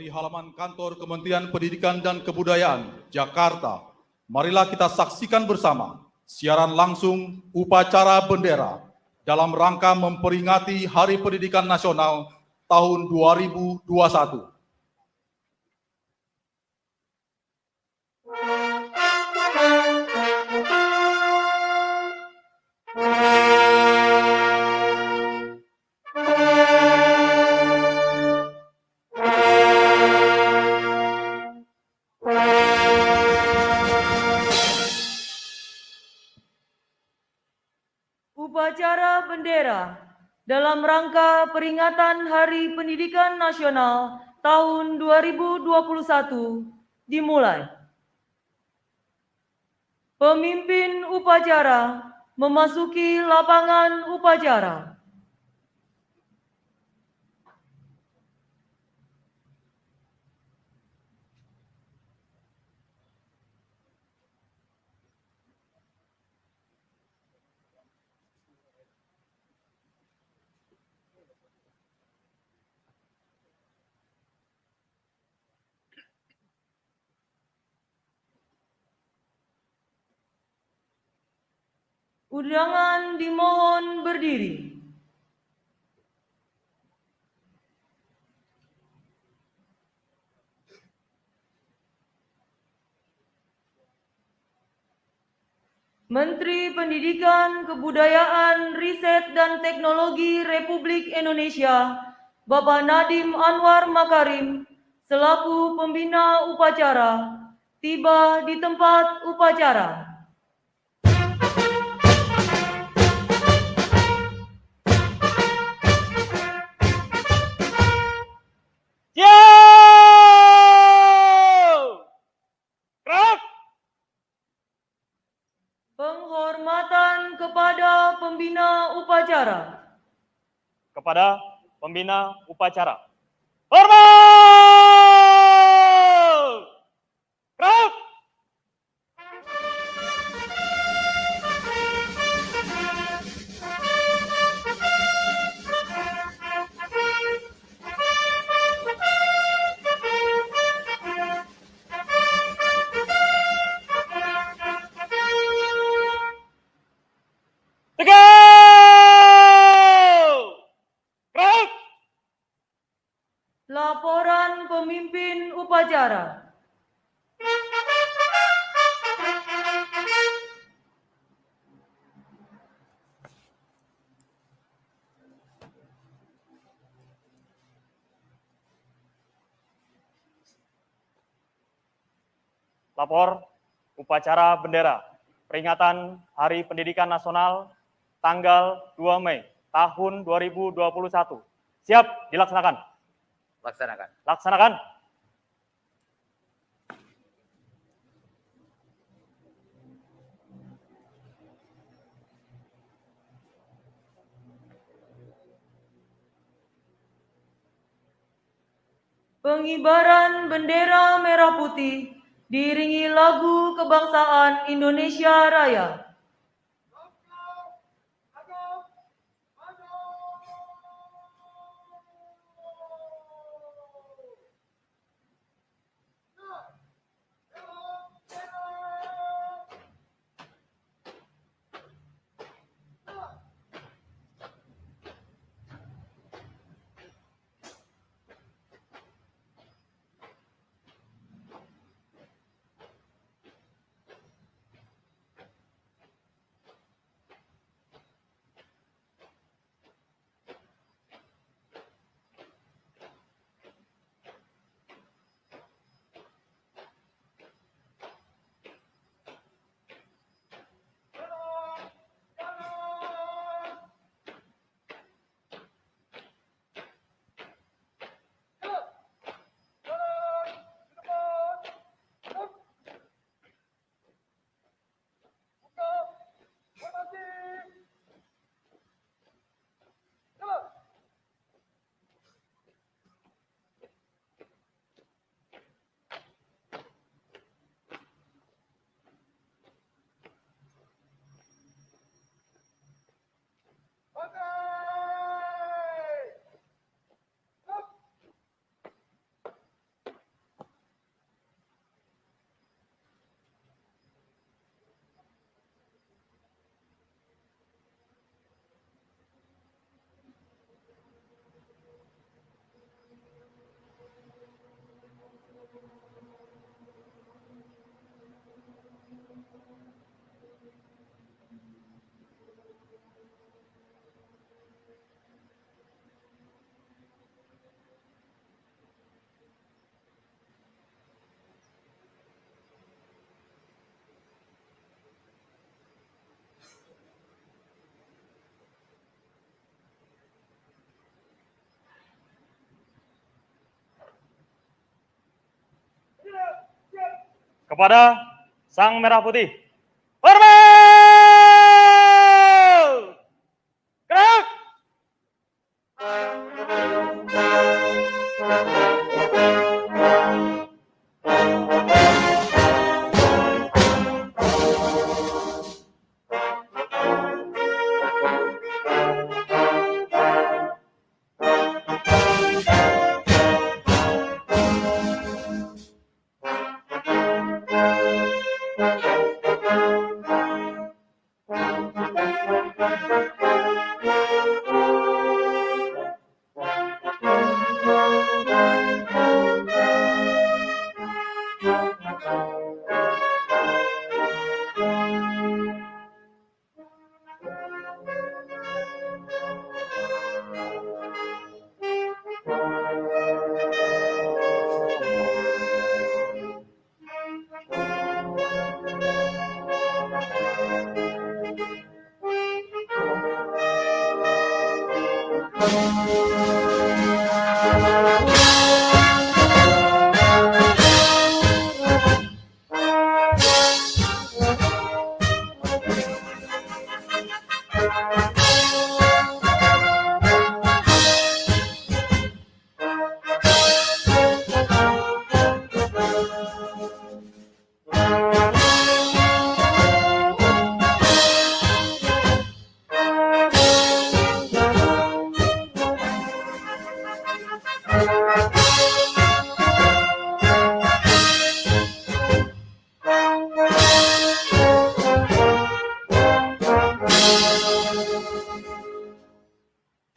dari halaman kantor Kementerian Pendidikan dan Kebudayaan, Jakarta. Marilah kita saksikan bersama siaran langsung upacara bendera dalam rangka memperingati Hari Pendidikan Nasional tahun 2021. Upacara bendera dalam rangka peringatan Hari Pendidikan Nasional tahun 2021 dimulai. Pemimpin upacara memasuki lapangan upacara. Undangan dimohon berdiri. Menteri Pendidikan, Kebudayaan, Riset, dan Teknologi Republik Indonesia, Bapak Nadiem Anwar Makarim, selaku pembina upacara, tiba di tempat upacara. Penghormatan kepada pembina upacara. Kepada pembina upacara. Hormat! Gerak! Laporan pemimpin upacara. Lapor upacara bendera peringatan Hari Pendidikan Nasional tanggal 2 Mei tahun 2021. Siap dilaksanakan. Laksanakan. Laksanakan. Pengibaran bendera merah putih diiringi lagu kebangsaan Indonesia Raya. kepada Sang Merah Putih. Hormat! Gerak!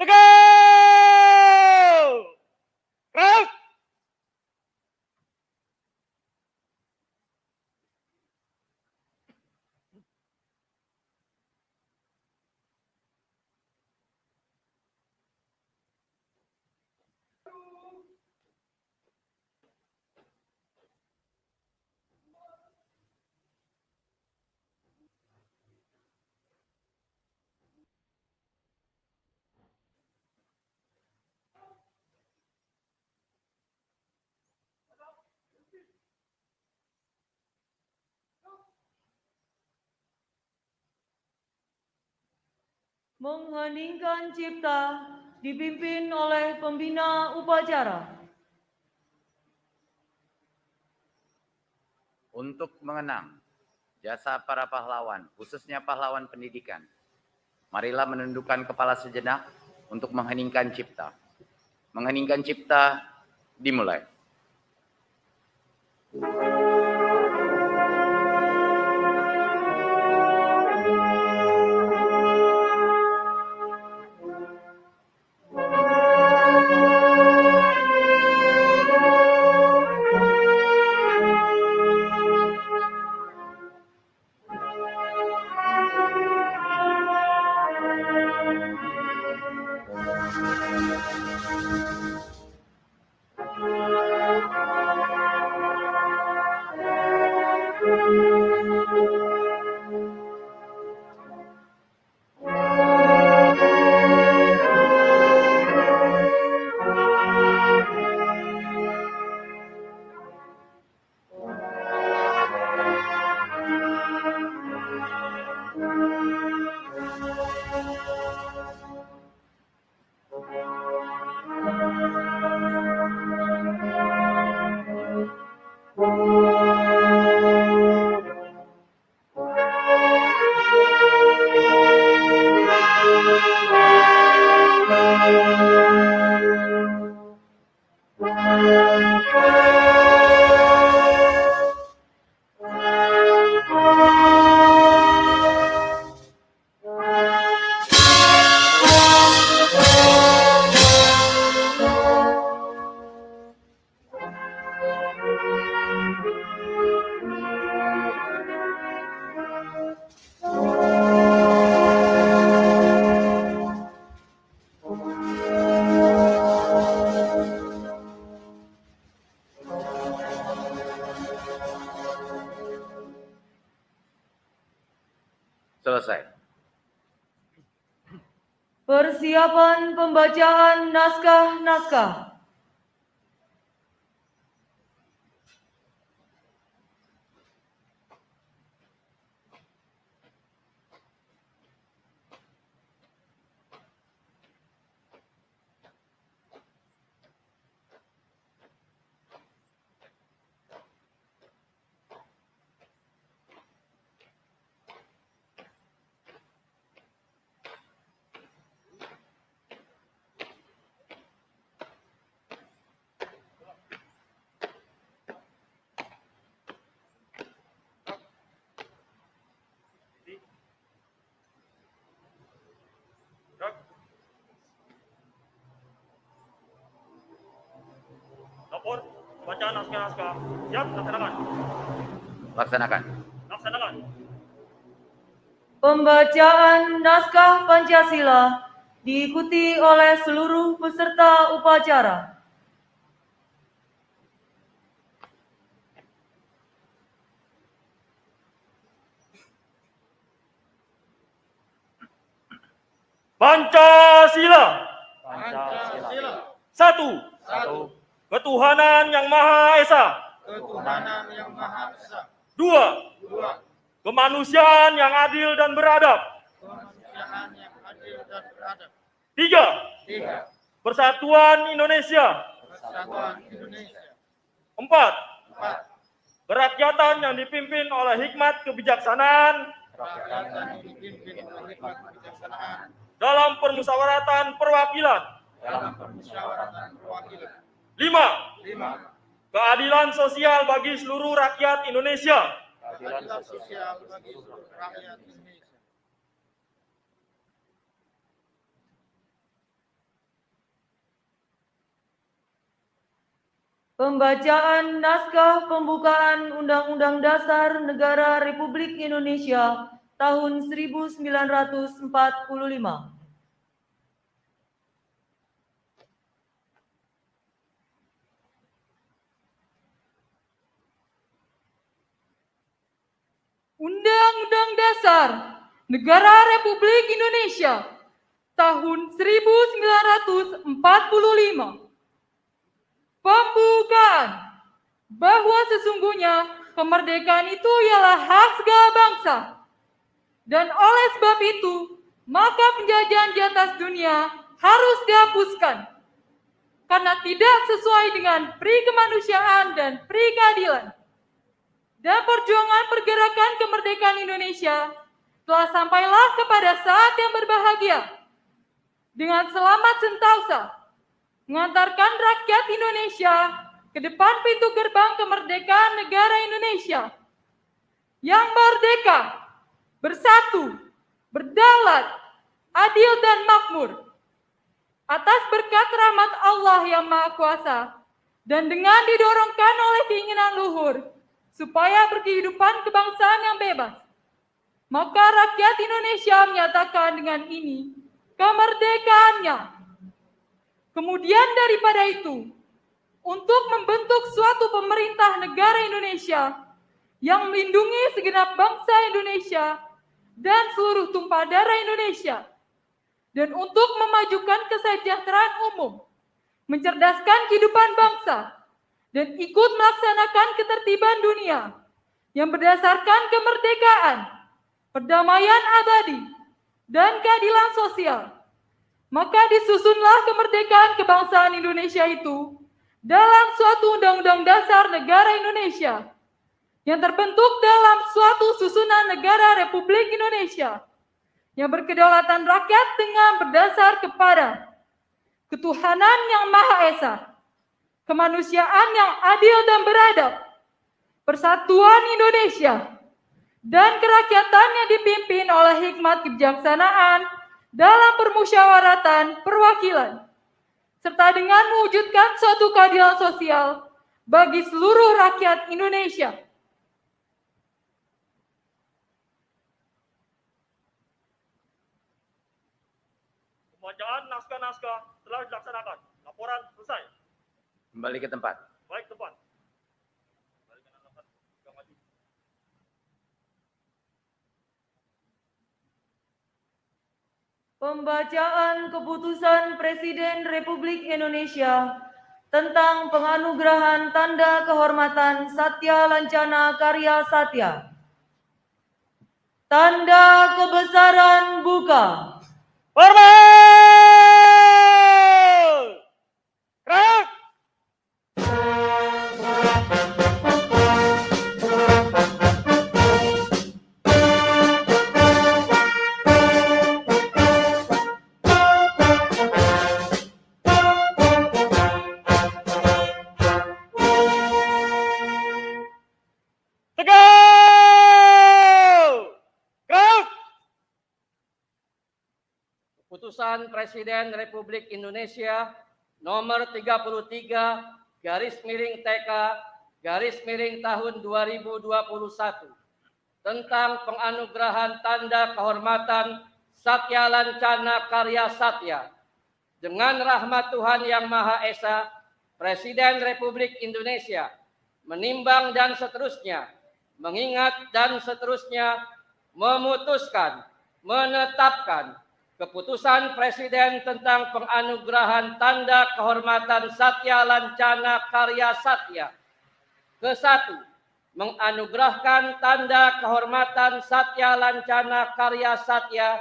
Teguh! Gerak! Mengheningkan cipta dipimpin oleh pembina upacara. Untuk mengenang jasa para pahlawan, khususnya pahlawan pendidikan, marilah menundukkan kepala sejenak untuk mengheningkan cipta. Mengheningkan cipta dimulai. Selesai. Persiapan pembacaan naskah-naskah. Bacaan naskah-naskah. Siap, laksanakan. Laksanakan. Laksanakan. Pembacaan naskah Pancasila diikuti oleh seluruh peserta upacara. Pancasila. Pancasila. Satu. Ketuhanan yang Maha Esa. Ketuhanan yang Maha Esa. Dua. Kemanusiaan yang adil dan beradab. Kemanusiaan yang adil dan beradab. Tiga. 3. Persatuan Indonesia. Persatuan Indonesia. 4. 4. Kerakyatan yang dipimpin oleh hikmat kebijaksanaan Kerakyatan yang dipimpin oleh hikmat kebijaksanaan dalam permusyawaratan perwakilan. dalam permusyawaratan perwakilan. 5. 5. Keadilan sosial bagi seluruh rakyat Indonesia. Keadilan sosial bagi seluruh rakyat Indonesia. Pembacaan naskah pembukaan Undang-Undang Dasar Negara Republik Indonesia tahun 1945. Undang-Undang Dasar Negara Republik Indonesia tahun 1945. Pembukaan bahwa sesungguhnya kemerdekaan itu ialah hak segala bangsa. Dan oleh sebab itu, maka penjajahan di atas dunia harus dihapuskan. Karena tidak sesuai dengan pri kemanusiaan dan pri keadilan. Dan perjuangan pergerakan kemerdekaan Indonesia telah sampailah kepada saat yang berbahagia. Dengan selamat sentosa, mengantarkan rakyat Indonesia ke depan pintu gerbang kemerdekaan negara Indonesia yang merdeka, bersatu, berdaulat, adil dan makmur. Atas berkat rahmat Allah yang Maha Kuasa dan dengan didorongkan oleh keinginan luhur supaya berkehidupan kebangsaan yang bebas, maka rakyat Indonesia menyatakan dengan ini kemerdekaannya. Kemudian daripada itu, untuk membentuk suatu pemerintah negara Indonesia yang melindungi segenap bangsa Indonesia dan seluruh tumpah darah Indonesia, dan untuk memajukan kesejahteraan umum, mencerdaskan kehidupan bangsa, dan ikut melaksanakan ketertiban dunia yang berdasarkan kemerdekaan, perdamaian abadi, dan keadilan sosial. Maka disusunlah kemerdekaan kebangsaan Indonesia itu dalam suatu undang-undang dasar negara Indonesia yang terbentuk dalam suatu susunan negara Republik Indonesia yang berkedaulatan rakyat dengan berdasar kepada ketuhanan yang Maha Esa, kemanusiaan yang adil dan beradab, persatuan Indonesia, dan kerakyatan yang dipimpin oleh hikmat kebijaksanaan dalam permusyawaratan perwakilan, serta dengan mewujudkan suatu keadilan sosial bagi seluruh rakyat Indonesia. Pembacaan naskah-naskah telah dilaksanakan. Laporan selesai. Kembali ke tempat. Baik, teman. Pembacaan keputusan Presiden Republik Indonesia tentang penganugerahan tanda kehormatan Satya Lancana Karya Satya. Tanda kebesaran buka. Hormat! Gerak! Keputusan Presiden Republik Indonesia nomor 33 TK tahun 2021 tentang penganugerahan tanda kehormatan Satya Lancana Karya Satya. Dengan rahmat Tuhan Yang Maha Esa, Presiden Republik Indonesia menimbang dan seterusnya, mengingat dan seterusnya, memutuskan, menetapkan keputusan Presiden tentang penganugerahan tanda kehormatan Satya Lancana Karya Satya. Ke-1, menganugerahkan tanda kehormatan Satya Lancana Karya Satya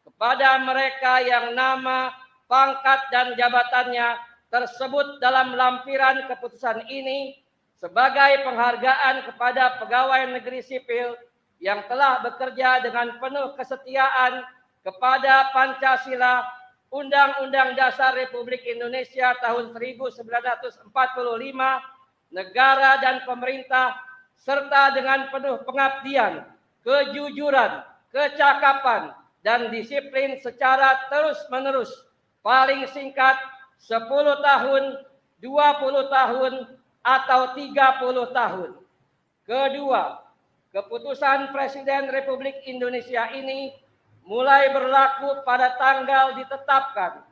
kepada mereka yang nama, pangkat, dan jabatannya tersebut dalam lampiran keputusan ini sebagai penghargaan kepada pegawai negeri sipil yang telah bekerja dengan penuh kesetiaan kepada Pancasila, Undang-Undang Dasar Republik Indonesia tahun 1945, negara dan pemerintah, serta dengan penuh pengabdian, kejujuran, kecakapan, dan disiplin secara terus-menerus, paling singkat 10 tahun, 20 tahun, atau 30 tahun. Kedua, keputusan Presiden Republik Indonesia ini mulai berlaku pada tanggal ditetapkan,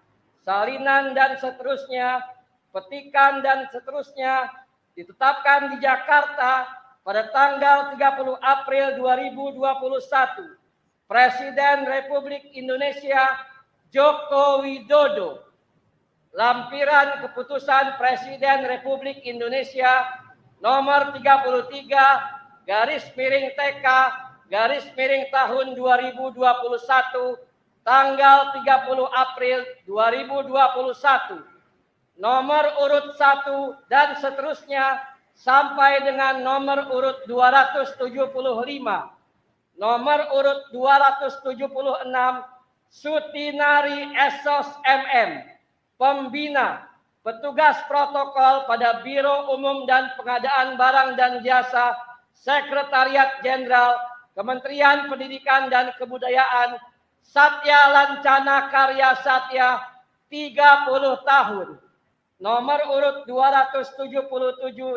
salinan dan seterusnya, petikan dan seterusnya, ditetapkan di Jakarta pada tanggal 30 April 2021. Presiden Republik Indonesia Joko Widodo. Lampiran keputusan Presiden Republik Indonesia nomor 33 TK tahun 2021 tanggal 30 April 2021. Nomor urut 1 dan seterusnya sampai dengan nomor urut 275. Nomor urut 276 Sutinari Esos MM, pembina, petugas protokol pada Biro Umum dan Pengadaan Barang dan Jasa, Sekretariat Jenderal Kementerian Pendidikan dan Kebudayaan, Satya Lancana Karya Satya, 30 tahun. Nomor urut 277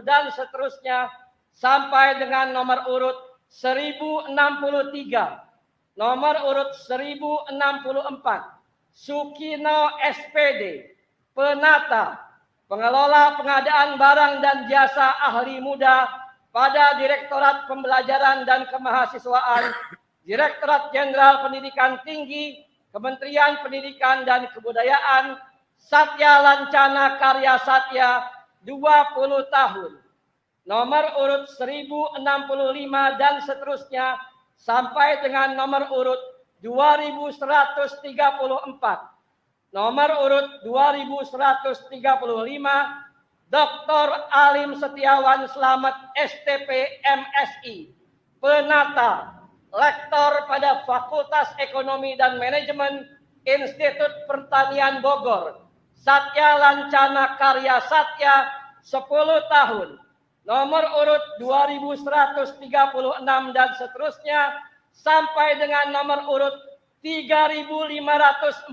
dan seterusnya sampai dengan nomor urut 1063. Nomor urut 1064, Sukino SPD, penata, pengelola pengadaan barang dan jasa ahli muda pada Direktorat Pembelajaran dan Kemahasiswaan, Direktorat Jenderal Pendidikan Tinggi, Kementerian Pendidikan dan Kebudayaan, Satya Lancana Karya Satya, 20 tahun. Nomor urut 1065 dan seterusnya sampai dengan nomor urut 2134. Nomor urut 2135 Dr. Alim Setiawan Slamet STP MSI, penata, lektor pada Fakultas Ekonomi dan Manajemen Institut Pertanian Bogor, Satya Lancana Karya Satya, 10 tahun. Nomor urut 2136 dan seterusnya sampai dengan nomor urut 3548.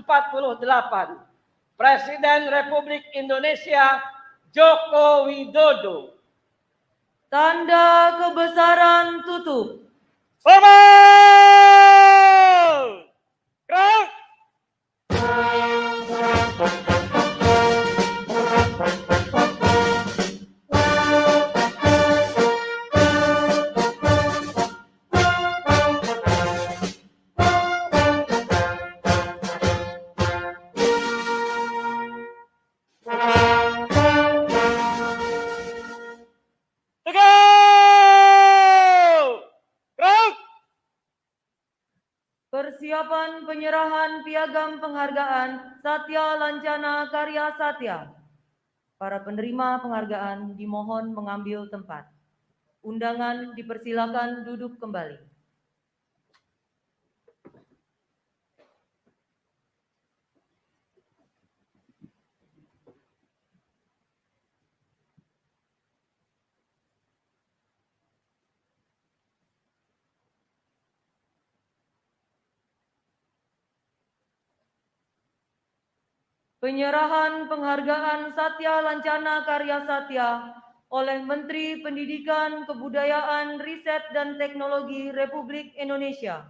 Presiden Republik Indonesia Joko Widodo. Tanda kebesaran tutup. Selamat! Gerak! Persiapan penyerahan piagam penghargaan Satya Lancana Karya Satya. Para penerima penghargaan dimohon mengambil tempat. Undangan dipersilakan duduk kembali. Penyerahan penghargaan Satya Lancana Karya Satya oleh Menteri Pendidikan, Kebudayaan, Riset, dan Teknologi Republik Indonesia.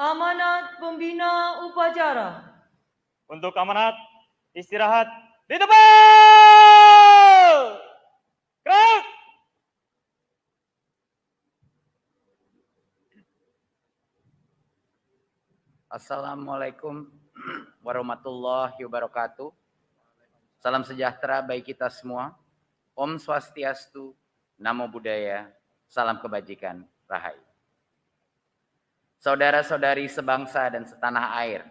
Amanat Pembina Upacara. Untuk amanat, istirahat di tempat. Gerak. Assalamualaikum warahmatullahi wabarakatuh. Salam sejahtera bagi kita semua. Om Swastiastu, Namo Buddhaya, salam kebajikan, Rahayu. Saudara-saudari sebangsa dan setanah air,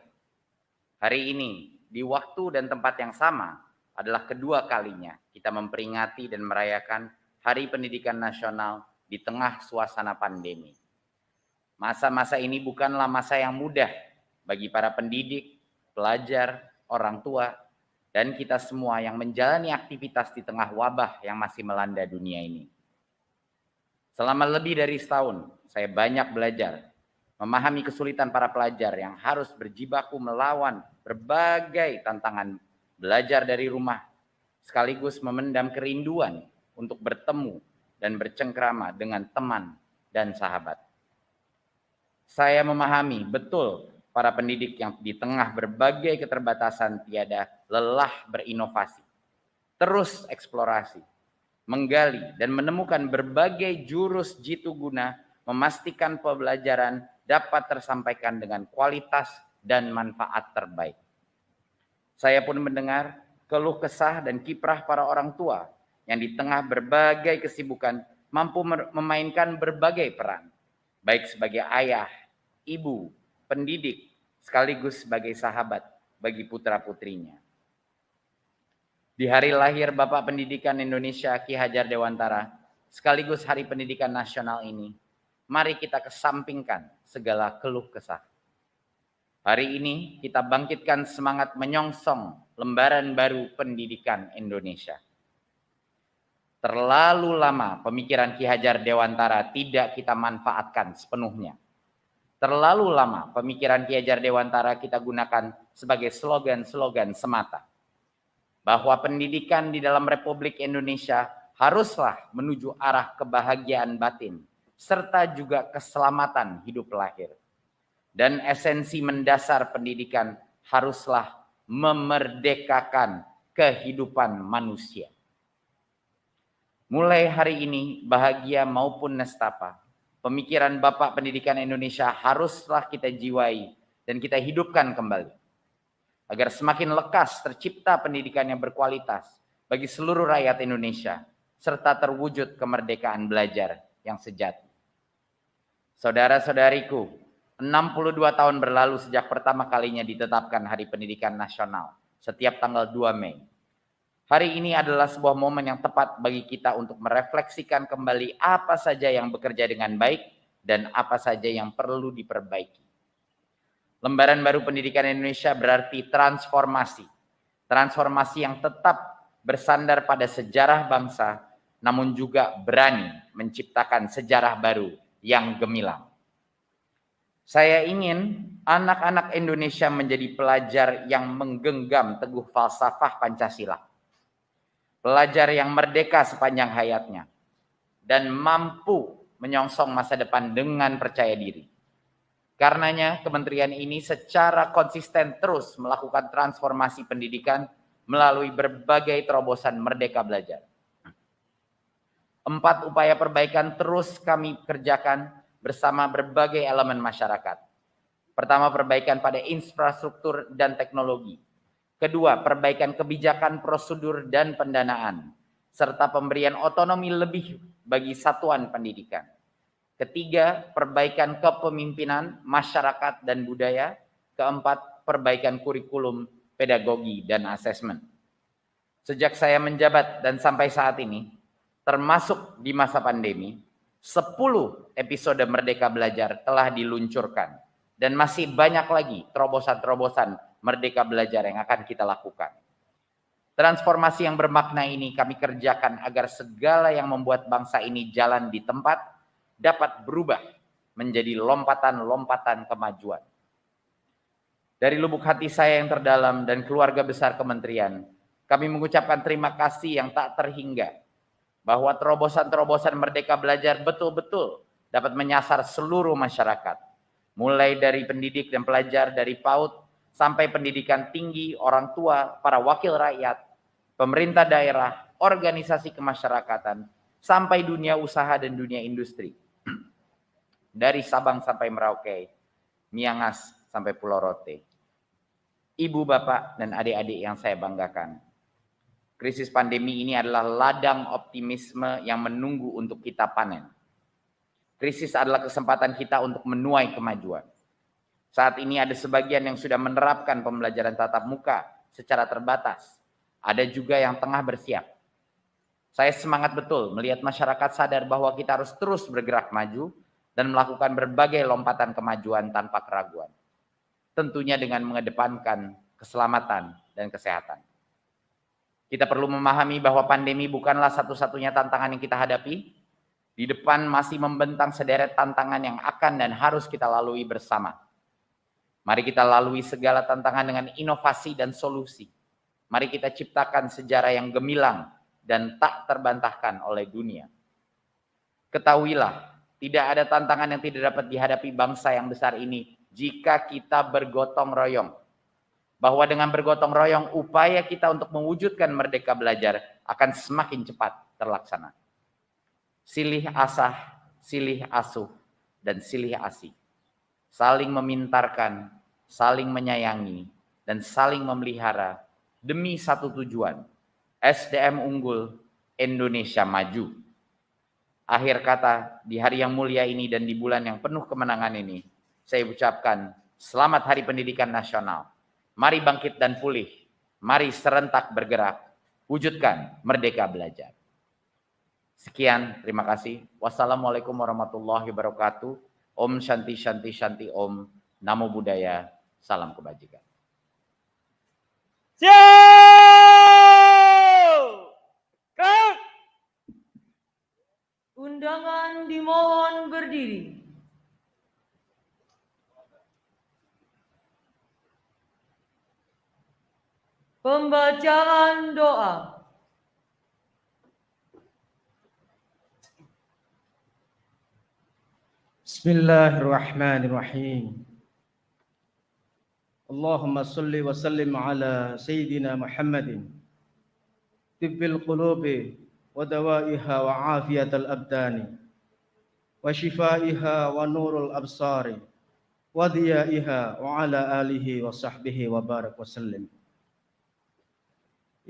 hari ini di waktu dan tempat yang sama adalah kedua kalinya kita memperingati dan merayakan Hari Pendidikan Nasional di tengah suasana pandemi. Masa-masa ini bukanlah masa yang mudah bagi para pendidik, pelajar, orang tua, dan kita semua yang menjalani aktivitas di tengah wabah yang masih melanda dunia ini. Selama lebih dari setahun, saya banyak belajar memahami kesulitan para pelajar yang harus berjibaku melawan berbagai tantangan belajar dari rumah, sekaligus memendam kerinduan untuk bertemu dan bercengkrama dengan teman dan sahabat. Saya memahami betul para pendidik yang di tengah berbagai keterbatasan tiada lelah berinovasi, terus eksplorasi, menggali dan menemukan berbagai jurus jitu guna memastikan pembelajaran dapat tersampaikan dengan kualitas dan manfaat terbaik. Saya pun mendengar keluh kesah dan kiprah para orang tua yang di tengah berbagai kesibukan mampu memainkan berbagai peran, baik sebagai ayah, ibu, pendidik, sekaligus sebagai sahabat bagi putra-putrinya. Di hari lahir Bapak Pendidikan Indonesia Ki Hajar Dewantara, sekaligus Hari Pendidikan Nasional ini, mari kita kesampingkan segala keluh kesah. Hari ini kita bangkitkan semangat menyongsong lembaran baru pendidikan Indonesia. Terlalu lama pemikiran Ki Hajar Dewantara tidak kita manfaatkan sepenuhnya. Terlalu lama pemikiran Ki Hajar Dewantara kita gunakan sebagai slogan-slogan semata. Bahwa pendidikan di dalam Republik Indonesia haruslah menuju arah kebahagiaan batin, serta juga keselamatan hidup lahir. Dan esensi mendasar pendidikan haruslah memerdekakan kehidupan manusia. Mulai hari ini, bahagia maupun nestapa, pemikiran Bapak Pendidikan Indonesia haruslah kita jiwai dan kita hidupkan kembali. Agar semakin lekas tercipta pendidikan yang berkualitas bagi seluruh rakyat Indonesia, serta terwujud kemerdekaan belajar yang sejati. Saudara-saudariku, 62 tahun berlalu sejak pertama kalinya ditetapkan Hari Pendidikan Nasional setiap tanggal 2 Mei. Hari ini adalah sebuah momen yang tepat bagi kita untuk merefleksikan kembali apa saja yang bekerja dengan baik dan apa saja yang perlu diperbaiki. Lembaran baru pendidikan Indonesia berarti transformasi. Transformasi yang tetap bersandar pada sejarah bangsa, namun juga berani menciptakan sejarah baru yang gemilang. Saya ingin anak-anak Indonesia menjadi pelajar yang menggenggam teguh falsafah Pancasila. Pelajar yang merdeka sepanjang hayatnya dan mampu menyongsong masa depan dengan percaya diri. Karenanya, kementerian ini secara konsisten terus melakukan transformasi pendidikan melalui berbagai terobosan Merdeka Belajar. 4 upaya perbaikan terus kami kerjakan bersama berbagai elemen masyarakat. Pertama, perbaikan pada infrastruktur dan teknologi. Kedua, perbaikan kebijakan, prosedur, dan pendanaan, serta pemberian otonomi lebih bagi satuan pendidikan. Ketiga, perbaikan kepemimpinan, masyarakat, dan budaya. Keempat, perbaikan kurikulum, pedagogi, dan asesmen. Sejak saya menjabat dan sampai saat ini, termasuk di masa pandemi, 10 episode Merdeka Belajar telah diluncurkan. Dan masih banyak lagi terobosan-terobosan Merdeka Belajar yang akan kita lakukan. Transformasi yang bermakna ini kami kerjakan agar segala yang membuat bangsa ini jalan di tempat dapat berubah menjadi lompatan-lompatan kemajuan. Dari lubuk hati saya yang terdalam dan keluarga besar kementerian, kami mengucapkan terima kasih yang tak terhingga bahwa terobosan-terobosan Merdeka Belajar betul-betul dapat menyasar seluruh masyarakat, mulai dari pendidik dan pelajar dari PAUD sampai pendidikan tinggi, orang tua, para wakil rakyat, pemerintah daerah, organisasi kemasyarakatan, sampai dunia usaha dan dunia industri. Dari Sabang sampai Merauke, Miangas sampai Pulau Rote. Ibu, bapak, dan adik-adik yang saya banggakan. Krisis pandemi ini adalah ladang optimisme yang menunggu untuk kita panen. Krisis adalah kesempatan kita untuk menuai kemajuan. Saat ini ada sebagian yang sudah menerapkan pembelajaran tatap muka secara terbatas. Ada juga yang tengah bersiap. Saya semangat betul melihat masyarakat sadar bahwa kita harus terus bergerak maju dan melakukan berbagai lompatan kemajuan tanpa keraguan. Tentunya dengan mengedepankan keselamatan dan kesehatan. Kita perlu memahami bahwa pandemi bukanlah satu-satunya tantangan yang kita hadapi. Di depan masih membentang sederet tantangan yang akan dan harus kita lalui bersama. Mari kita lalui segala tantangan dengan inovasi dan solusi. Mari kita ciptakan sejarah yang gemilang dan tak terbantahkan oleh dunia. Ketahuilah, tidak ada tantangan yang tidak dapat dihadapi bangsa yang besar ini jika kita bergotong royong. Bahwa dengan bergotong royong, upaya kita untuk mewujudkan Merdeka Belajar akan semakin cepat terlaksana. Silih asah, silih asuh, dan silih asih. Saling memintarkan, saling menyayangi, dan saling memelihara demi satu tujuan, SDM unggul, Indonesia maju. Akhir kata, di hari yang mulia ini dan di bulan yang penuh kemenangan ini, saya ucapkan selamat Hari Pendidikan Nasional. Mari bangkit dan pulih, mari serentak bergerak, wujudkan Merdeka Belajar. Sekian, terima kasih. Wassalamualaikum warahmatullahi wabarakatuh. Om Shanti Shanti Shanti Om. Namo Buddhaya. Salam kebajikan. Undangan dimohon berdiri. Pembacaan doa. Bismillahirrahmanirrahim. Allahumma salli wa sallim ala Sayyidina Muhammadin tibbil qulubi wa dawaiha wa afiyatal abdani wa shifaiha wa nurul absari wa diyaiha wa ala alihi wa sahbihi wa barak wa sallim.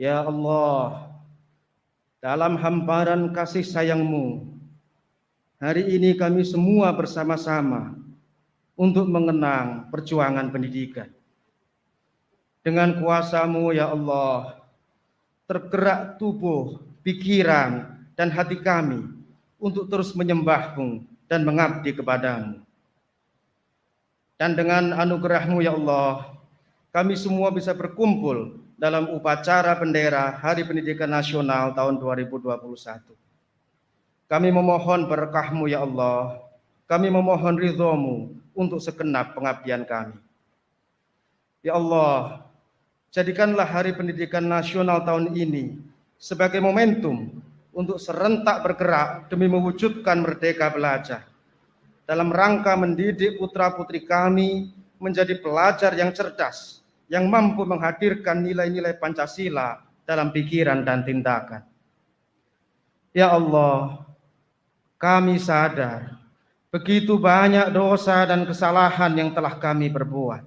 Ya Allah, dalam hamparan kasih sayang-Mu, hari ini kami semua bersama-sama untuk mengenang perjuangan pendidikan. Dengan kuasa-Mu ya Allah, tergerak tubuh, pikiran, dan hati kami untuk terus menyembah-Mu dan mengabdi kepada-Mu. Dan dengan anugerah-Mu ya Allah, kami semua bisa berkumpul dalam upacara bendera Hari Pendidikan Nasional tahun 2021. Kami memohon berkah-Mu ya Allah, kami memohon ridho-Mu untuk segenap pengabdian kami. Ya Allah, jadikanlah Hari Pendidikan Nasional tahun ini sebagai momentum untuk serentak bergerak demi mewujudkan merdeka belajar, dalam rangka mendidik putra-putri kami menjadi pelajar yang cerdas, yang mampu menghadirkan nilai-nilai Pancasila dalam pikiran dan tindakan. Ya Allah, kami sadar begitu banyak dosa dan kesalahan yang telah kami perbuat.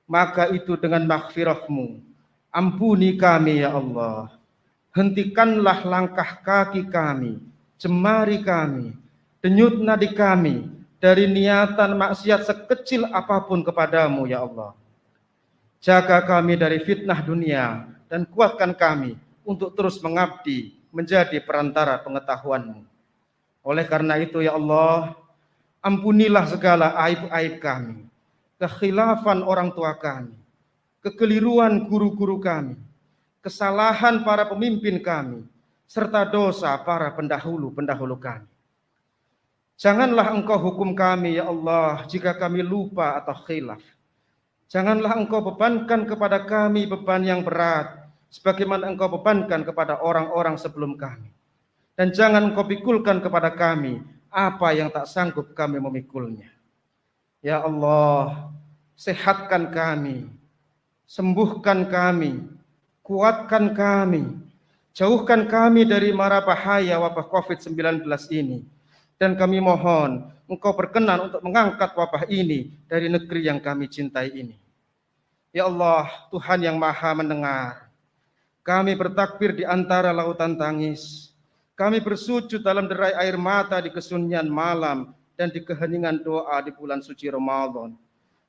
Maka itu dengan maghfirah-Mu, ampuni kami ya Allah. Hentikanlah langkah kaki kami, jemari kami, denyut nadi kami dari niatan maksiat sekecil apapun kepadamu ya Allah. Jaga kami dari fitnah dunia dan kuatkan kami untuk terus mengabdi menjadi perantara pengetahuan-Mu. Oleh karena itu ya Allah, ampunilah segala aib-aib kami, kekhilafan orang tua kami, kekeliruan guru-guru kami, kesalahan para pemimpin kami, serta dosa para pendahulu-pendahulu kami. Janganlah Engkau hukum kami, ya Allah, jika kami lupa atau khilaf. Janganlah Engkau bebankan kepada kami beban yang berat, sebagaimana Engkau bebankan kepada orang-orang sebelum kami. Dan jangan Engkau pikulkan kepada kami apa yang tak sanggup kami memikulnya. Ya Allah, sehatkan kami, sembuhkan kami, kuatkan kami, jauhkan kami dari mara bahaya wabah COVID-19 ini. Dan kami mohon Engkau berkenan untuk mengangkat wabah ini dari negeri yang kami cintai ini. Ya Allah, Tuhan yang maha mendengar, kami bertakbir di antara lautan tangis. Kami bersujud dalam derai air mata di kesunyian malam dan di keheningan doa di bulan suci Ramadan.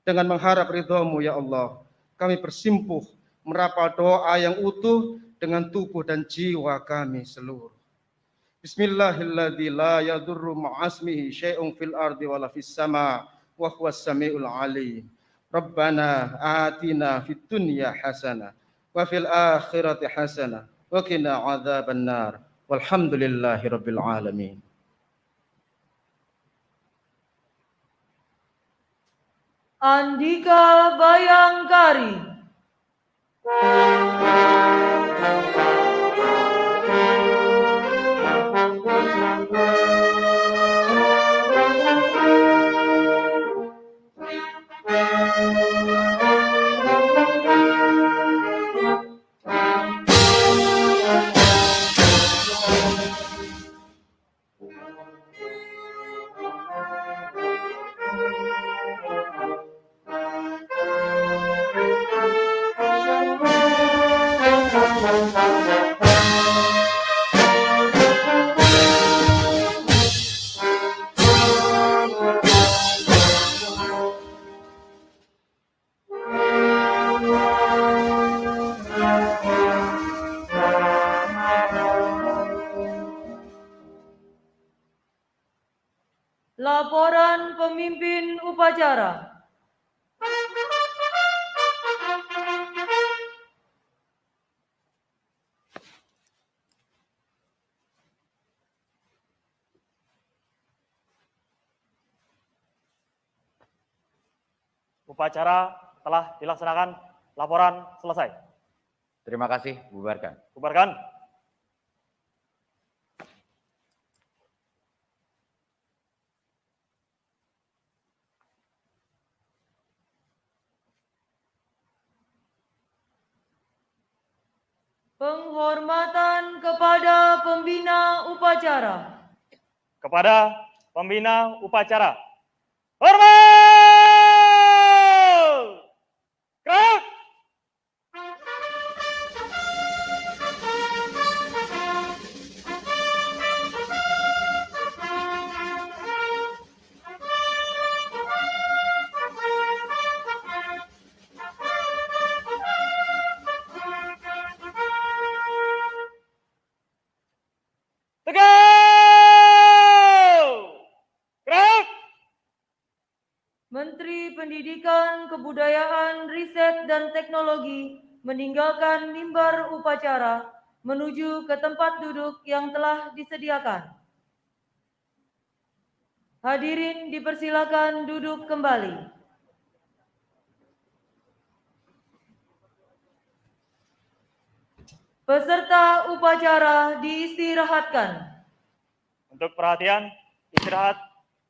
Dengan mengharap ridho-Mu ya Allah, kami bersimpuh merapal doa yang utuh dengan tubuh dan jiwa kami seluruh. Bismillahilladzi la yadurru ma'asmihi syai'un fil ardi wala fis sama wa huwas samiul alim. Rabbana atina fid dunya hasanah wa fil akhirati hasanah wa qina adzabannar. Walhamdulillahirabbil alamin. Andika Bayangkari. Laporan pemimpin upacara. Upacara telah dilaksanakan. Laporan selesai. Terima kasih, bubarkan. Bubarkan. Penghormatan kepada pembina upacara. Kepada pembina upacara. Hormat! Gerak! Tegak! Gerak! Pendidikan, Kebudayaan, Riset, dan Teknologi meninggalkan mimbar upacara menuju ke tempat duduk yang telah disediakan. Hadirin dipersilakan duduk kembali. Peserta upacara diistirahatkan. Untuk perhatian, istirahat.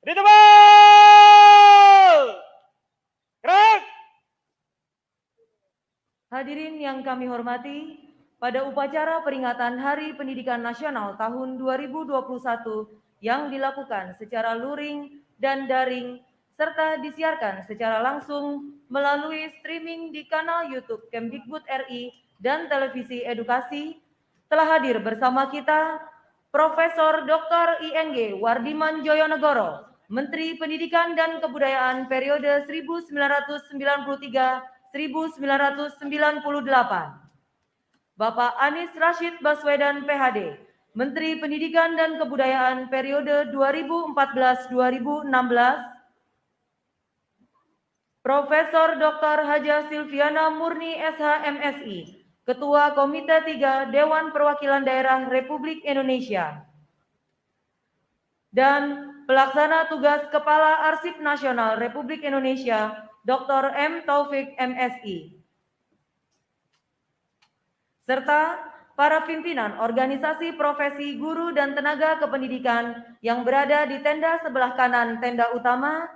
Ritebal! Gerak! Hadirin yang kami hormati, pada upacara peringatan Hari Pendidikan Nasional tahun 2021 yang dilakukan secara luring dan daring serta disiarkan secara langsung melalui streaming di kanal YouTube Kemdikbud RI dan Televisi Edukasi, telah hadir bersama kita Profesor Dr. ING Wardiman Joyonegoro, Menteri Pendidikan dan Kebudayaan periode 1993-1998. Bapak Anies Rashid Baswedan PhD, Menteri Pendidikan dan Kebudayaan periode 2014-2016. Profesor Dr. Haja Silviana Murni SH.MSI, Ketua Komite 3 Dewan Perwakilan Daerah Republik Indonesia. Dan Pelaksana Tugas Kepala Arsip Nasional Republik Indonesia, Dr. M. Taufik MSI. Serta para pimpinan organisasi profesi guru dan tenaga kependidikan yang berada di tenda sebelah kanan tenda utama,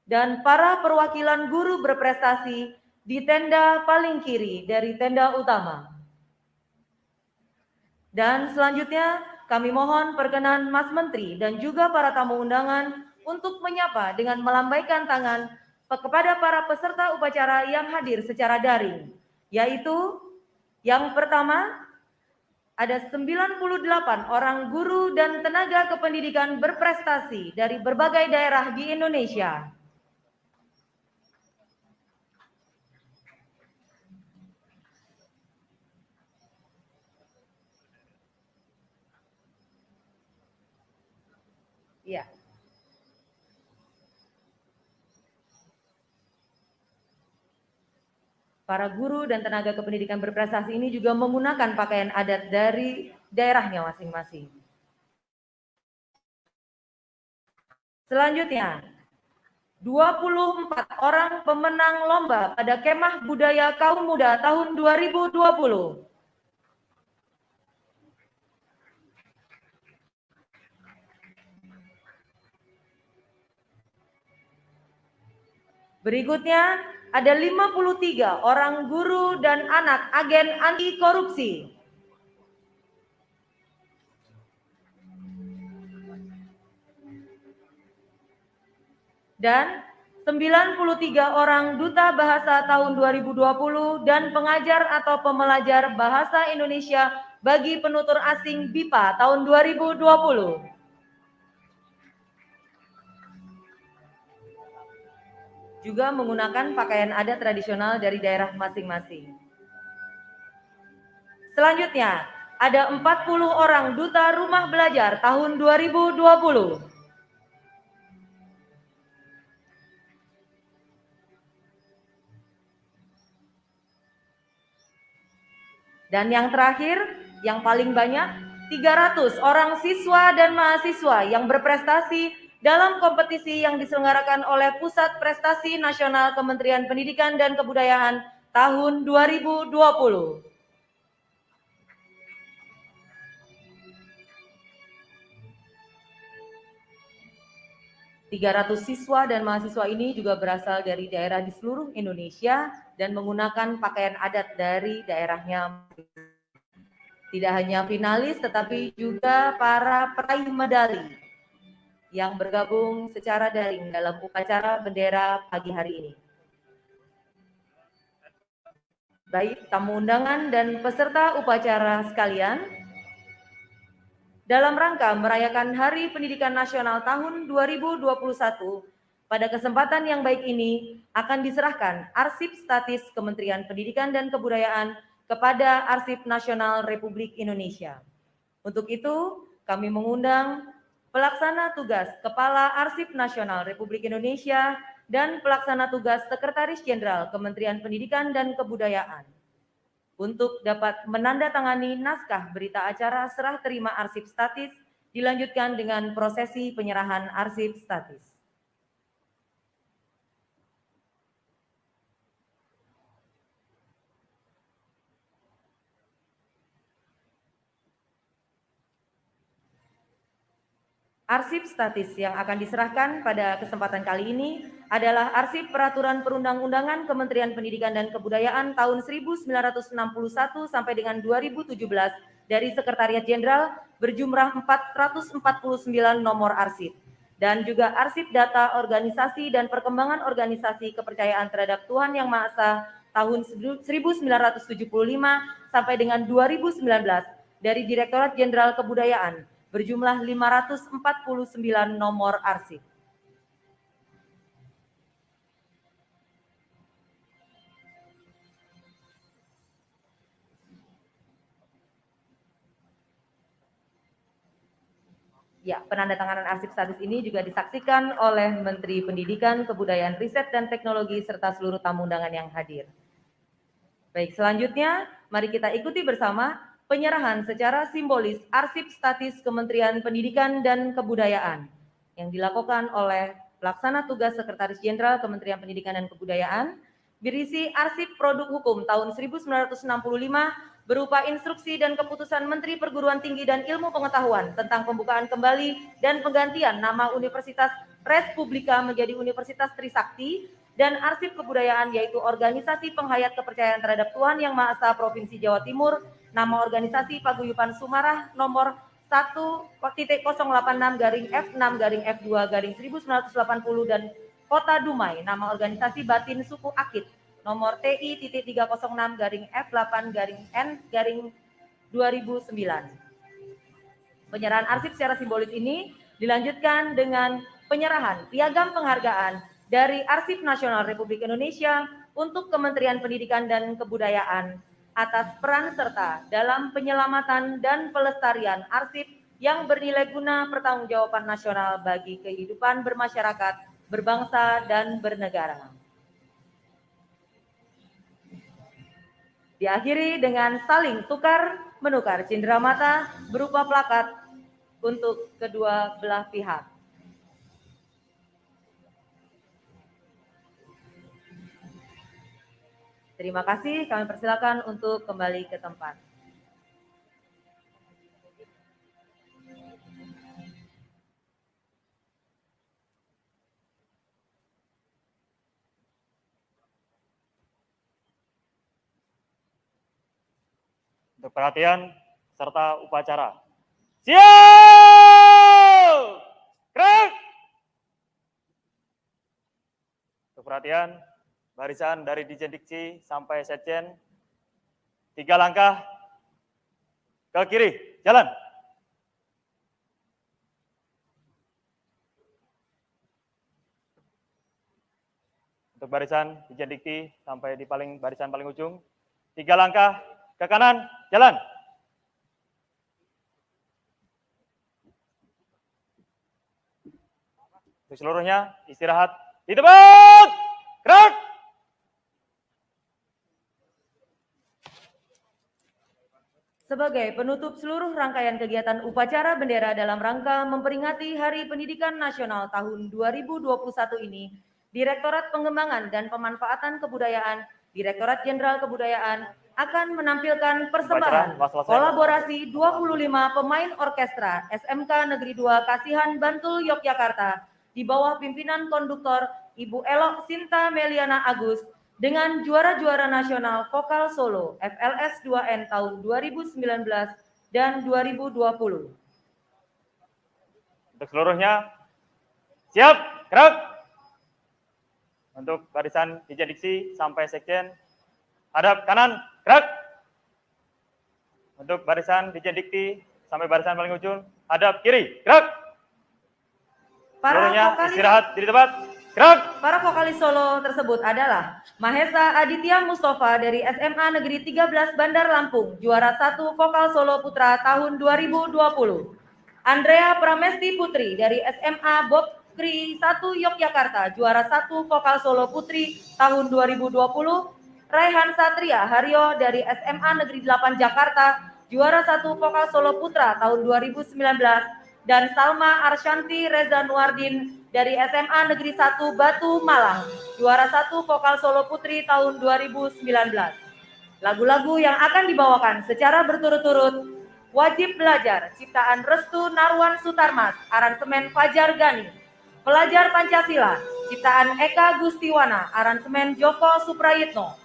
dan para perwakilan guru berprestasi di tenda paling kiri dari tenda utama. Dan selanjutnya kami mohon perkenan Mas Menteri dan juga para tamu undangan untuk menyapa dengan melambaikan tangan kepada para peserta upacara yang hadir secara daring, yaitu yang pertama, ada 98 orang guru dan tenaga kependidikan berprestasi dari berbagai daerah di Indonesia. Ya. Para guru dan tenaga kependidikan berprestasi ini juga menggunakan pakaian adat dari daerahnya masing-masing. Selanjutnya, 24 orang pemenang lomba pada Kemah Budaya Kaum Muda tahun 2020. Berikutnya, ada 53 orang guru dan anak agen anti korupsi. Dan 93 orang duta bahasa tahun 2020 dan pengajar atau pembelajar bahasa Indonesia bagi penutur asing BIPA tahun 2020. Juga menggunakan pakaian adat tradisional dari daerah masing-masing. Selanjutnya, ada 40 orang duta rumah belajar tahun 2020. Dan yang terakhir, yang paling banyak, 300 orang siswa dan mahasiswa yang berprestasi dalam kompetisi yang diselenggarakan oleh Pusat Prestasi Nasional Kementerian Pendidikan dan Kebudayaan tahun 2020. Siswa dan mahasiswa ini juga berasal dari daerah di seluruh Indonesia dan menggunakan pakaian adat dari daerahnya. Tidak hanya finalis, tetapi juga para peraih medali yang bergabung secara daring dalam upacara bendera pagi hari ini. Baik tamu undangan dan peserta upacara sekalian, dalam rangka merayakan Hari Pendidikan Nasional tahun 2021, pada kesempatan yang baik ini akan diserahkan arsip statis Kementerian Pendidikan dan Kebudayaan kepada Arsip Nasional Republik Indonesia. Untuk itu, kami mengundang Pelaksana Tugas Kepala Arsip Nasional Republik Indonesia dan Pelaksana Tugas Sekretaris Jenderal Kementerian Pendidikan dan Kebudayaan untuk dapat menandatangani naskah berita acara serah terima arsip statis dilanjutkan dengan prosesi penyerahan arsip statis. Arsip statis yang akan diserahkan pada kesempatan kali ini adalah arsip peraturan perundang-undangan Kementerian Pendidikan dan Kebudayaan tahun 1961 sampai dengan 2017 dari Sekretariat Jenderal berjumlah 449 nomor arsip, dan juga arsip data organisasi dan perkembangan organisasi kepercayaan terhadap Tuhan Yang Maha Esa tahun 1975 sampai dengan 2019 dari Direktorat Jenderal Kebudayaan berjumlah 549 nomor arsip. Ya, penandatanganan arsip statis ini juga disaksikan oleh Menteri Pendidikan, Kebudayaan, Riset, dan Teknologi serta seluruh tamu undangan yang hadir. Baik, selanjutnya mari kita ikuti bersama penyerahan secara simbolis arsip statis Kementerian Pendidikan dan Kebudayaan yang dilakukan oleh Pelaksana Tugas Sekretaris Jenderal Kementerian Pendidikan dan Kebudayaan berisi arsip produk hukum tahun 1965 berupa instruksi dan keputusan Menteri Perguruan Tinggi dan Ilmu Pengetahuan tentang pembukaan kembali dan penggantian nama Universitas Respublika menjadi Universitas Trisakti, dan arsip kebudayaan yaitu Organisasi Penghayat Kepercayaan Terhadap Tuhan Yang Maha Esa Provinsi Jawa Timur, nama organisasi Paguyuban Sumarah nomor 1.86-F6-F2-1980 dan Kota Dumai, nama organisasi Batin Suku Akit nomor TI.306-F8-N-2009. Penyerahan arsip secara simbolis ini dilanjutkan dengan penyerahan piagam penghargaan dari Arsip Nasional Republik Indonesia untuk Kementerian Pendidikan dan Kebudayaan atas peran serta dalam penyelamatan dan pelestarian arsip yang bernilai guna pertanggungjawaban nasional bagi kehidupan bermasyarakat, berbangsa, dan bernegara. Diakhiri dengan saling tukar-menukar cindera mata berupa plakat untuk kedua belah pihak. Terima kasih, kami persilakan untuk kembali ke tempat. Untuk perhatian serta upacara. Siap! Gerak! Untuk perhatian, barisan dari Dijen Diksi sampai Sekjen, 3 langkah ke kiri, jalan. Untuk barisan Dijen Diksi sampai di barisan paling ujung, 3 langkah ke kanan, jalan. Untuk seluruhnya istirahat di tempat. Gerak! Sebagai penutup seluruh rangkaian kegiatan upacara bendera dalam rangka memperingati Hari Pendidikan Nasional tahun 2021 ini, Direktorat Pengembangan dan Pemanfaatan Kebudayaan, Direktorat Jenderal Kebudayaan akan menampilkan persembahan kolaborasi 25 pemain orkestra SMK Negeri 2 Kasihan Bantul Yogyakarta di bawah pimpinan konduktor Ibu Elok Sinta Meliana Agus dengan juara-juara nasional vokal solo FLS 2N tahun 2019 dan 2020. Untuk seluruhnya, siap, gerak. Untuk barisan Dijen Diksi sampai Sekjen, hadap kanan, gerak. Untuk barisan Dijen Diksi sampai barisan paling ujung, hadap kiri, gerak. Seluruhnya istirahat di tempat. Gerak. Para vokalis solo tersebut adalah Mahesa Aditya Mustafa dari SMA Negeri 13 Bandar Lampung, juara 1 vokal solo putra tahun 2020. Andrea Pramesti Putri dari SMA Bob KRI 1 Yogyakarta, juara 1 vokal solo putri tahun 2020, Raihan Satria Haryo dari SMA Negeri 8 Jakarta, juara 1 vokal solo putra tahun 2019, dan Salma Arsyanti Reza Nuardin dari SMA Negeri 1 Batu Malang, juara 1 vokal solo putri tahun 2019. Lagu-lagu yang akan dibawakan secara berturut-turut: Wajib Belajar, ciptaan Restu Narwan Sutarmas, aransemen Fajar Gani. Pelajar Pancasila, ciptaan Eka Gustiwana, aransemen Joko Suprayitno.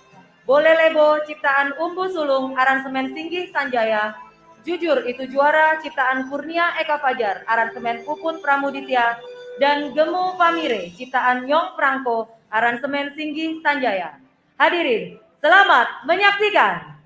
Boleh Lebo, ciptaan Umbu Sulung, aransemen Singgih Sanjaya. Jujur Itu Juara, ciptaan Kurnia Eka Fajar, aransemen Puput Pramuditya. Dan Gemu Pamire, ciptaan Nyong Prangko, aransemen Singgih Sanjaya. Hadirin, selamat menyaksikan.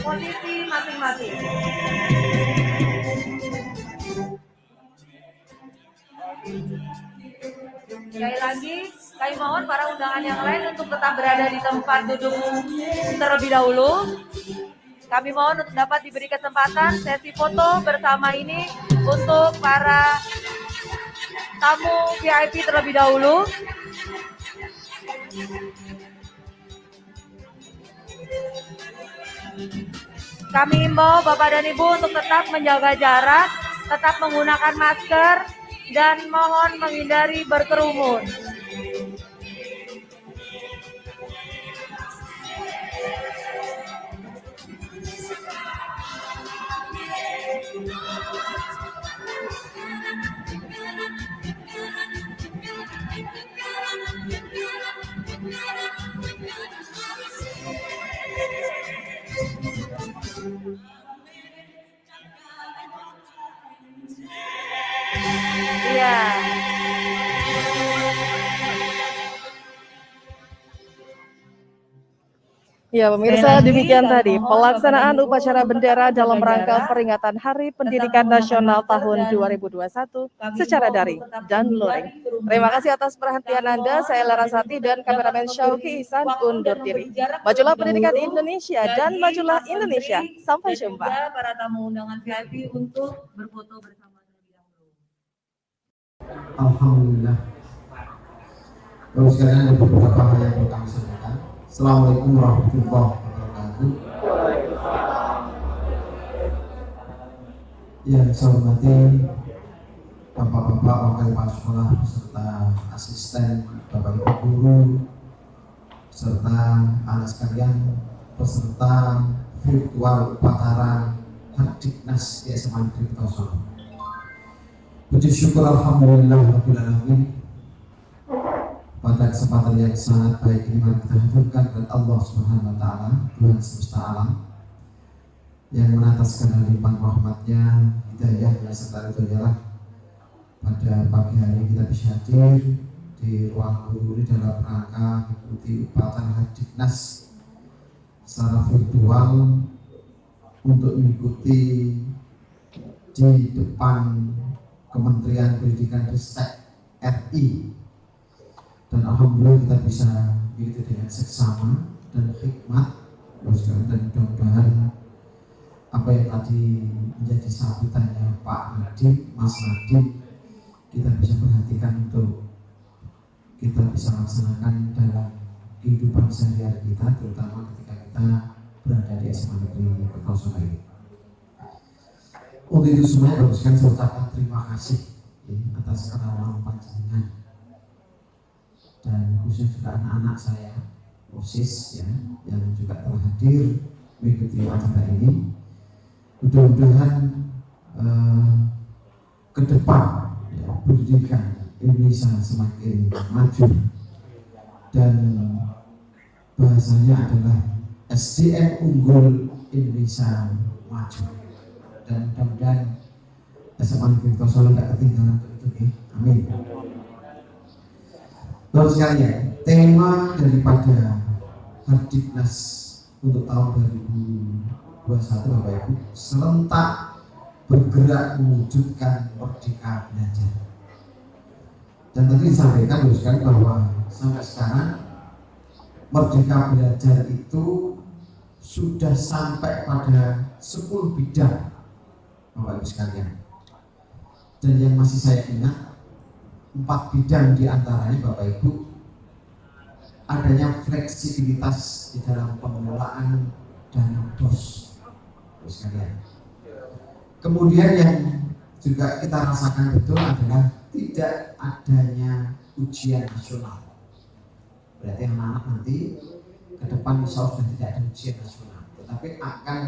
Posisi masing-masing. Sekali lagi, kami mohon para undangan yang lain untuk tetap berada di tempat duduk terlebih dahulu. Kami mohon untuk dapat diberi kesempatan sesi foto bersama ini untuk para tamu VIP terlebih dahulu. Kami himbau Bapak dan Ibu untuk tetap menjaga jarak, tetap menggunakan masker, dan mohon menghindari berkerumun. Iya. Ya, pemirsa, demikian tadi pelaksanaan upacara bendera dalam rangka peringatan Hari Pendidikan Nasional tahun 2021 secara daring dan luring. Terima kasih atas perhatian Anda. Saya Larasati dan kameramen Syauki Ihsan undur diri. Majulah pendidikan Indonesia dan majulah Indonesia. Sampai jumpa. Para tamu undangan VIP untuk berfoto bersama terlebih dahulu. Alhamdulillah. Terus sekarang ada beberapa hal yang perlu kami sampaikan. Assalamualaikum warahmatullahi wabarakatuh. Yang saya hormati Bapak-bapak wakil kepala sekolah beserta asisten, Bapak Ibu guru, serta anak sekalian peserta virtual upacara Hardiknas SMA Negeri Kota. Puji syukur alhamdulillahirabbil alamin. Pada kesempatan yang sangat baik ini mari kita haturkan kepada Allah Subhanahu wa taala, Tuhan semesta alam yang menatas segala limpahan rahmatnya, hidayahnya serta ridhonya. Pada pagi hari kita bisa hadir di ruang guru ini dalam rangka mengikuti upacara Hardiknas secara virtual untuk mengikuti di depan Kementerian Pendidikan Ristek RI. Dan alhamdulillah kita bisa begitu dengan seksama dan hikmat, dan mudah-mudahan apa yang tadi menjadi sambutannya Pak Nadiem, Mas Nadiem, kita bisa perhatikan untuk kita bisa laksanakan dalam kehidupan sehari-hari kita, terutama ketika kita berada di SMA Negeri Kota Surabaya. Untuk itu semuanya saya ucapkan terima kasih atas kerawang panjenengan dan khususnya juga anak-anak saya OSIS ya yang juga telah hadir mengikuti acara ini. Mudah-mudahan ke depan ya, pendidikan Indonesia semakin maju dan bahasanya adalah SDM unggul Indonesia maju, dan mudah-mudahan SMA Negeri Solo tidak ketinggalan untuk itu. Amin. Lalu sekalian, tema daripada Hardiknas untuk tahun 2021 Bapak Ibu serentak bergerak mewujudkan merdeka belajar. Dan tadi disampaikan sekali bahwa sampai sekarang merdeka belajar itu sudah sampai pada 10 bidang Bapak Ibu sekalian. Dan yang masih saya ingat 4 bidang diantaranya Bapak Ibu adanya fleksibilitas di dalam pengelolaan dana BOS Bapak sekalian. Kemudian yang juga kita rasakan betul adalah tidak adanya ujian nasional. Berarti anak-anak nanti ke depan insya Allah sudah tidak ada ujian nasional, tetapi akan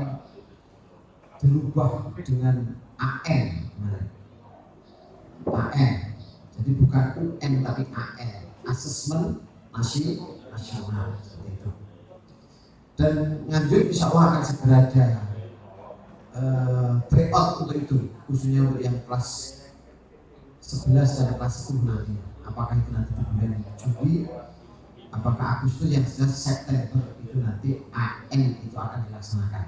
berubah dengan AN. AN, jadi bukan UN tapi AN, Asesmen Nasional seperti itu. Dan Nganjuk insya Allah akan segera ada tryout untuk itu, khususnya untuk yang kelas 11 dan kelas 10 nanti. Apakah itu nanti di bulan Juli, apakah Agustus, yang jelas September itu nanti AN itu akan dilaksanakan.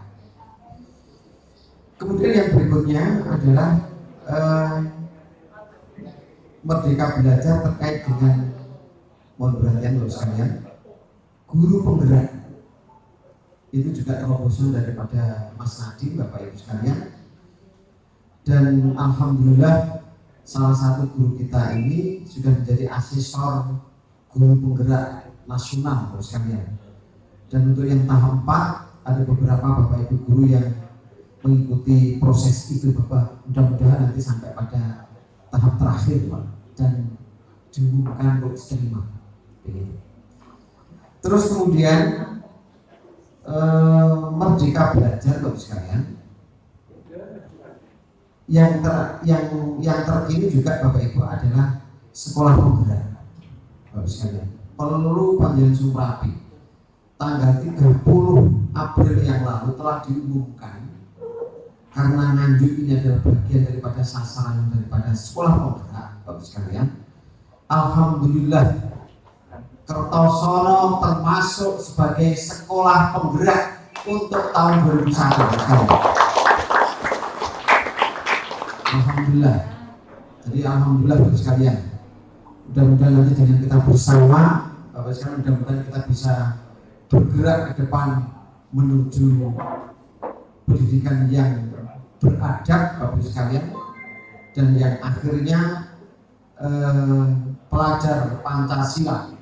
Kemudian yang berikutnya adalah merdeka belajar terkait dengan, mohon perhatian Bapak sekalian, guru penggerak. Itu juga terobosan daripada Mas Nadiem Bapak Ibu sekalian. Dan alhamdulillah salah satu guru kita ini sudah menjadi asesor guru penggerak nasional Bapak sekalian. Dan untuk yang tahap 4 ada beberapa Bapak Ibu guru yang mengikuti proses itu Bapak. Mudah-mudahan nanti sampai pada tahap terakhir Pak, dan diumumkan untuk diterima. Terus kemudian merdeka belajar Bapak sekalian. Yang terkini juga Bapak Ibu adalah sekolah penggerak Bapak sekalian. Perlu Panjenengan Suprapi tanggal 30 April yang lalu telah diumumkan, karena Nganjuk ini adalah bagian daripada sasaran daripada sekolah penggerak Bapak sekalian. Alhamdulillah Kertosono termasuk sebagai sekolah penggerak untuk tahun 2001. Alhamdulillah. Jadi alhamdulillah Bapak sekalian. Mudah-mudahan nanti dengan kita bersama Bapak sekalian, mudah-mudahan kita bisa bergerak ke depan menuju pendidikan yang beradab Bapak sekalian, dan yang akhirnya pelajar Pancasila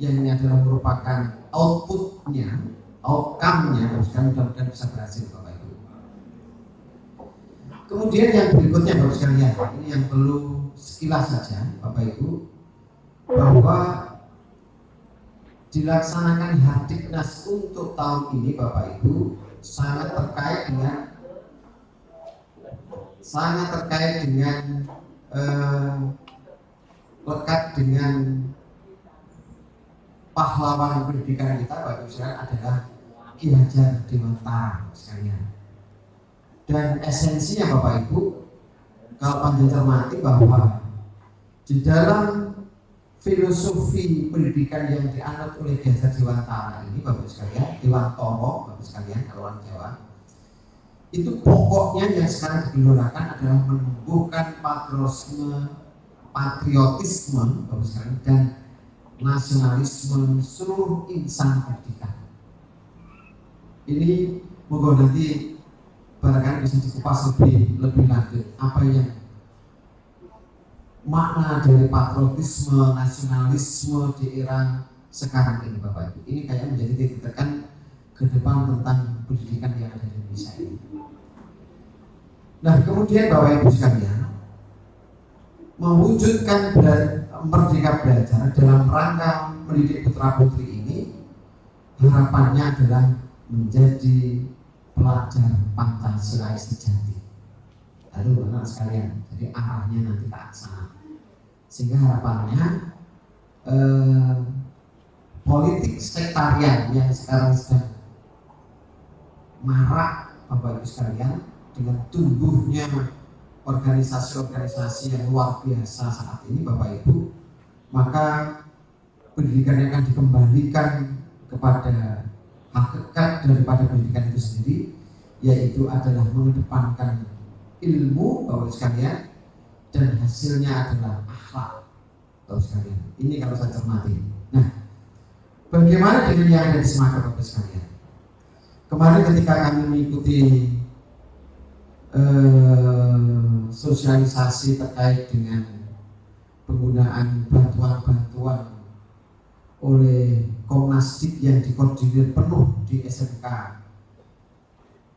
yang ini adalah merupakan outputnya, outcome-nya, mudah-mudahan bisa berhasil Bapak Ibu. Kemudian yang berikutnya Bapak sekalian, ini yang perlu sekilas saja Bapak Ibu, bahwa dilaksanakan Hardiknas untuk tahun ini Bapak Ibu sangat terkait dengan lekat dengan pahlawan pendidikan kita Bapak Ibu sekalian adalah Ki Hajar Dewantara sekalian. Dan esensinya Bapak Ibu, kalau panjenengan cermati bahwa di dalam filosofi pendidikan yang dianut oleh Ki Hajar Dewantara ini Bapak Ibu sekalian, Dewantara Bapak Ibu sekalian kalau orang Jawa, itu pokoknya yang sekarang digelorakan adalah menumbuhkan patriotisme Bapak Ibu sekalian dan nasionalisme seluruh insan pendidikan. Ini moga nanti barangkali bisa dikupas lebih lanjut apa yang makna dari patriotisme, nasionalisme di era sekarang ini Bapak Ibu. Ini kayak menjadi titik tekan ke depan tentang pendidikan yang ada di Indonesia ini. Nah kemudian Bapak Ibu sekalian, mewujudkan Merdeka Belajar dalam rangka mendidik putra-putri ini, harapannya adalah menjadi pelajar Pancasila sejati. Lalu anak sekalian, jadi arahnya nanti ke sana. Sehingga harapannya politik sektarian yang sekarang sedang marak Bapak Ibu sekalian, dengan tumbuhnya organisasi-organisasi yang luar biasa saat ini Bapak Ibu, maka pendidikan yang akan dikembalikan kepada hakikat daripada pendidikan itu sendiri, yaitu adalah mengedepankan ilmu Bapak Ibu sekalian, dan hasilnya adalah akhlak Bapak Ibu sekalian. Ini kalau saya cermati. Nah, bagaimana dengan yang ada di Semarang Bapak Ibu sekalian? Kemarin ketika kami mengikuti sosialisasi terkait dengan penggunaan bantuan-bantuan oleh Komnas DIK yang dikoordinir penuh di SMK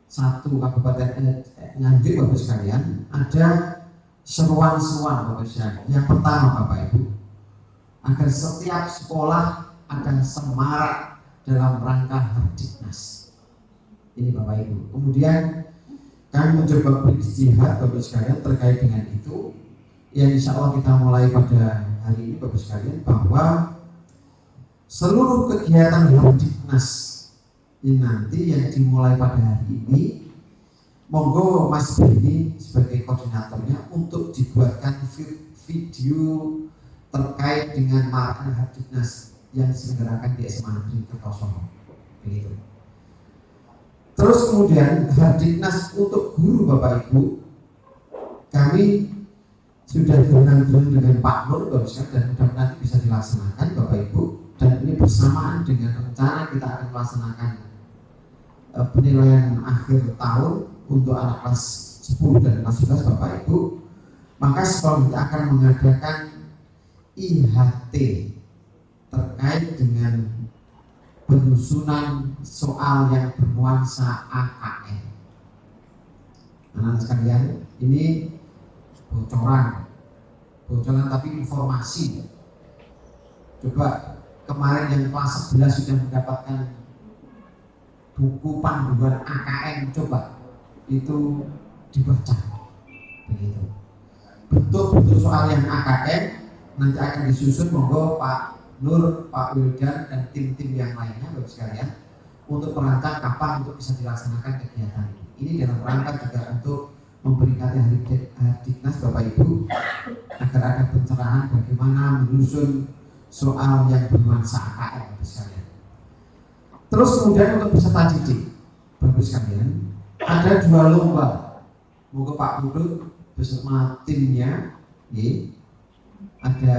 1 Kabupaten Nganjuk Bapak sekalian, ada seruan-seruan Bapak sekalian. Yang pertama Bapak Ibu, agar setiap sekolah ada semarak dalam rangka Hardiknas. Ini Bapak Ibu. Kemudian kami mencoba beristihad Bapak sekalian terkait dengan itu, yang insya Allah kita mulai pada hari ini Bapak sekalian, bahwa seluruh kegiatan Hardiknas ini nanti yang dimulai pada hari ini, monggo Mas Beni sebagai koordinatornya untuk dibuatkan video terkait dengan marahan Hardiknas yang diselenggarakan di SMA Negeri Kertosono. Begitu. Terus kemudian Hardiknas untuk guru Bapak Ibu, kami sudah berunding dengan Pak Nur Bapak Ibu, dan mudah-mudahan nanti bisa dilaksanakan Bapak Ibu, dan ini bersamaan dengan rencana kita akan melaksanakan penilaian akhir tahun untuk anak kelas 10 dan kelas 11 Bapak Ibu. Maka sekolah kita akan mengadakan IHT terkait dengan penyusunan soal yang bernuansa AKN. Anak sekalian, ini bocoran tapi informasi. Coba kemarin yang kelas 11 sudah mendapatkan buku panduan AKN, coba itu dibaca. Begitu. Bentuk-bentuk soal yang AKN nanti akan disusun, monggo Pak Nur, Pak Wildan, dan tim-tim yang lainnya Bapak sekalian, untuk merancang kapan untuk bisa dilaksanakan kegiatan ini. Ini dalam rangka juga untuk memperingati Hari Hardiknas Bapak Ibu, agar ada pencerahan bagaimana menyusun soal yang bernuansa AKN Bapak sekalian. Terus kemudian untuk peserta didik Bapak sekalian, ada 2 lomba. Monggo Pak Budut bersama timnya, ada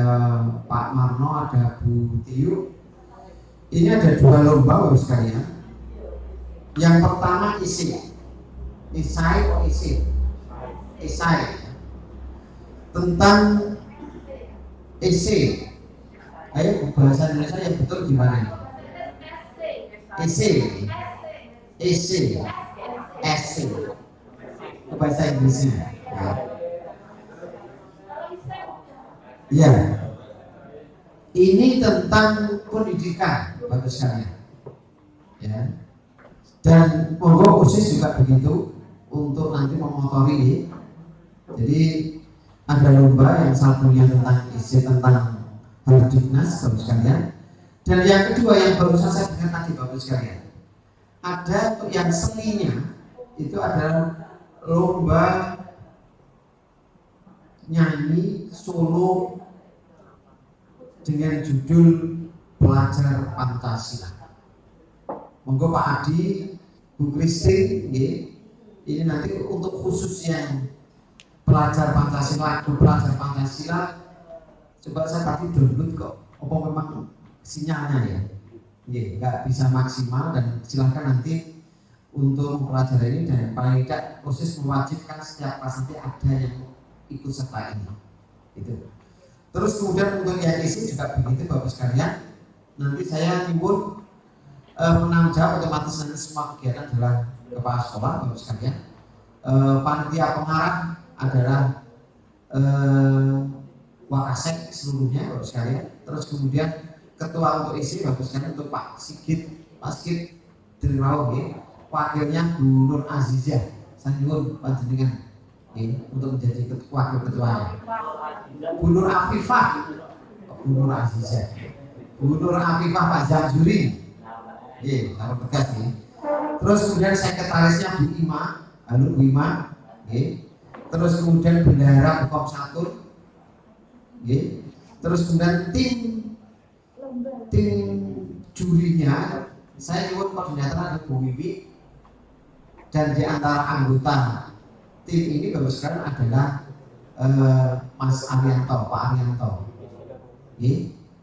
Pak Marno, ada Bu Tiu. Ini ada 2 lomba Bapak sekalian. Yang pertama esai tentang esai. Ayo bahasa Indonesia yang betul gimana? Esai. Bahasa Inggrisnya. Ya, ini tentang pendidikan Bapak sekalian, ya. Dan monggo OSIS juga begitu untuk nanti memotori. Jadi ada lomba yang satunya tentang isi tentang Hardiknas Bapak sekalian, dan yang kedua yang barusan saya dengar tadi Bapak sekalian, ada untuk yang seninya itu adalah lomba nyanyi solo dengan judul Pelajar Pancasila. Monggo Pak Adi, Bu Christine, ini nanti untuk khusus yang pelajar Pancasila, pelajar Pancasila. Coba saya tadi download kok, apa memang sinyalnya ya? Nggak bisa maksimal, dan silakan nanti untuk mempelajari ini, dan paling tidak khusus mewajibkan setiap kelas nanti ada yang ikut serta ini. Gitu. Terus kemudian untuk yang isi juga begitu Bapak sekalian. Nanti saya nyuwun menanggung jawab otomatis nanti semua kegiatan adalah kepala sekolah Bapak sekalian. Panitia pengarah adalah Wakasek seluruhnya Bapak sekalian. Terus kemudian ketua untuk isi Bapak sekalian untuk Pak Sigit Trimau, wakilnya Bu Nur Azizah. Saya nyuwun panjenengan untuk menjadi wakil ketuanya. Bu Nur Afifah, Bu Nur Azizah, Bu Nur Afifah Pak Jamzuri, kalau tegas nih. Terus kemudian sekretarisnya Bu Ima, halo Bu Ima, terus kemudian bendahara Bukom 1, terus kemudian tim jurinya saya nyuwun koordinator ada Bu Wiwi, dan di antara anggota tim ini baru sekarang adalah Mas Arianto, Pak Arianto.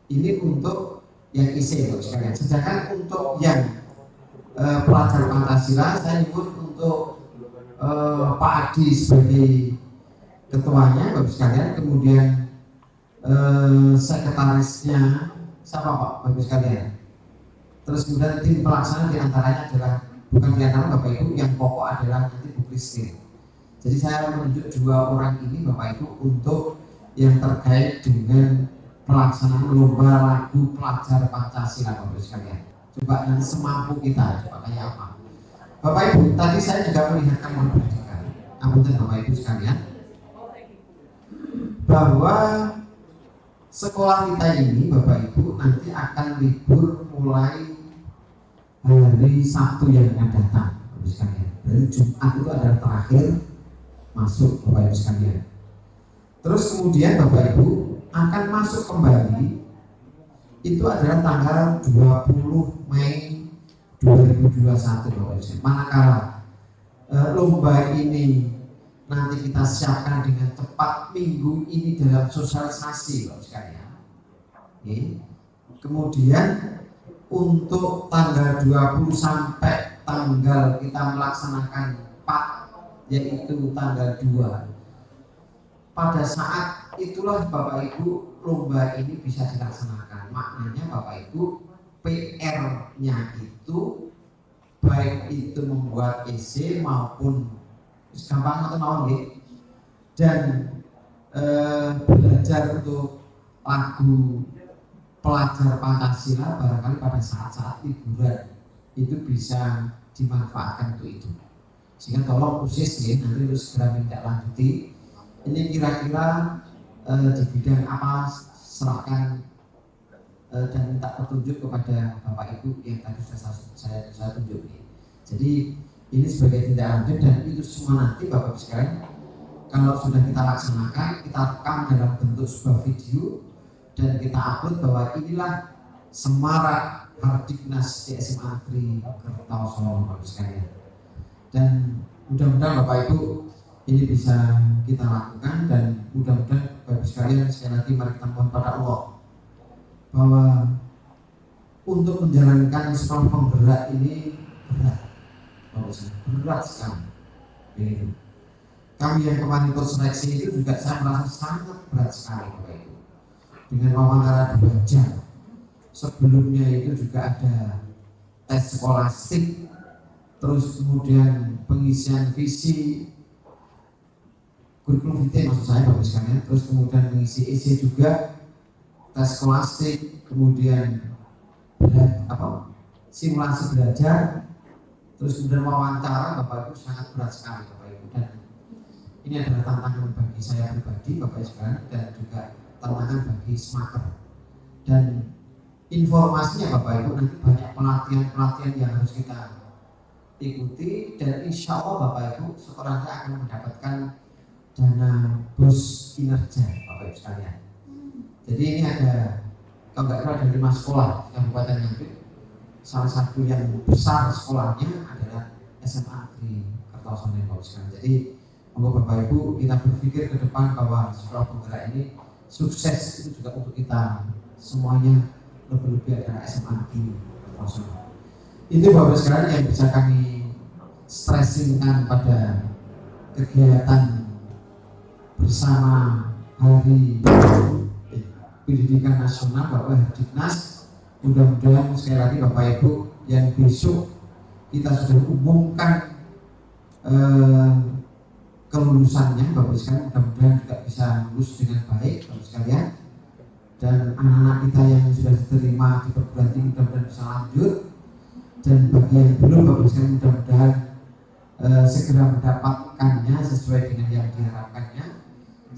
Ini untuk yang isi baru sekalian. Sedangkan untuk yang pelajar Pancasila saya nyuwun untuk Pak Adi sebagai ketuanya baru sekalian. Kemudian sekretarisnya siapa Pak baru sekalian. Terus kemudian tim pelaksana diantaranya adalah bukan diantara Bapak Ibu, yang pokok adalah nanti Bu Christine. Jadi saya menunjuk 2 orang ini Bapak Ibu untuk yang terkait dengan pelaksanaan lomba lagu pelajar Pancasila Bapak Ibu sekalian. Coba nanti semampu kita, coba kayak apa. Bapak Ibu, tadi saya juga melihatkan memperhatikan, anggota Bapak Ibu sekalian, bahwa sekolah kita ini Bapak Ibu nanti akan libur mulai hari Sabtu yang akan datang Bapak Ibu sekalian. Dari Jumat itu adalah terakhir masuk Bapak Ibu sekalian. Terus kemudian Bapak Ibu akan masuk kembali itu adalah tanggal 20 Mei 2021 Bapak Ibu sekalian. Manakala lomba ini nanti kita siapkan dengan tepat minggu ini dalam sosialisasi Bapak sekalian. Kemudian untuk tanggal 20 sampai tanggal kita melaksanakan 4, yaitu tanggal 2. Pada saat itulah Bapak Ibu lomba ini bisa dilaksanakan. Maknanya Bapak Ibu PR-nya itu baik itu membuat EC maupun gampang atau mau dan belajar untuk lagu pelajar Pancasila barangkali pada saat-saat liburan itu bisa dimanfaatkan untuk itu. Sehingga tolong khusus nanti harus segera minta lanjuti. Ini kira-kira di bidang apa serahkan dan minta petunjuk kepada Bapak Ibu yang tadi sudah saya tunjuk. Jadi ini sebagai tindak lanjut dan itu semua nanti Bapak Ibu sekalian kalau sudah kita laksanakan, kita rekam dalam bentuk sebuah video dan kita upload bahwa inilah semarak Hardiknas di SMA Negeri Kertosono Bapak Ibu sekalian. Dan mudah-mudahan Bapak Ibu ini bisa kita lakukan dan mudah-mudahan Bapak Ibu sekalian sekali lagi mari kita mohon pada Allah bahwa untuk menjalankan sekolah penggerak ini berat sekali. Begitu. Kami yang kemarin ikut seleksi itu juga saya merasa sangat berat sekali Bapak Ibu. Dengan wawancara 2 jam. Sebelumnya itu juga ada tes skolastik, terus kemudian pengisian visi, kurikulum vitae maksud saya Bapak sekalian, terus kemudian mengisi isi juga tes skolastik, kemudian simulasi belajar, terus kemudian wawancara Bapak Ibu sangat berat sekali Bapak Ibu, dan ini adalah tantangan bagi saya pribadi Bapak Ibu sekalian dan juga tantangan bagi smaker. Dan informasinya Bapak Ibu nanti banyak pelatihan yang harus kita ikuti dan insya Allah Bapak Ibu sekolahnya akan mendapatkan dana bus kinerja Bapak Ibu sekalian. Jadi ini ada kalau nggak salah ada 5 sekolah Kabupaten Nganjuk. Salah satu yang besar sekolahnya adalah SMA di Kertosono Bapak Ibu sekalian. Jadi Bapak Ibu kita berpikir ke depan bahwa sekolah penggerak ini sukses itu juga untuk kita semuanya, lebih-lebih adalah SMA di Kertosono. Itu Bapak sekalian yang bisa kami stressingkan pada kegiatan bersama Hari Pendidikan Nasional Bapak Hardiknas. Mudah-mudahan sekali lagi Bapak Ibu yang besok kita sudah umumkan kelulusannya Bapak sekalian, mudah-mudahan juga bisa lulus dengan baik Bapak sekalian, dan anak-anak kita yang sudah diterima di perguruan tinggi mudah-mudahan bisa lanjut, dan bagi yang belum Bapak sekalian mudah-mudahan segera mendapatkannya sesuai dengan yang diharapkannya,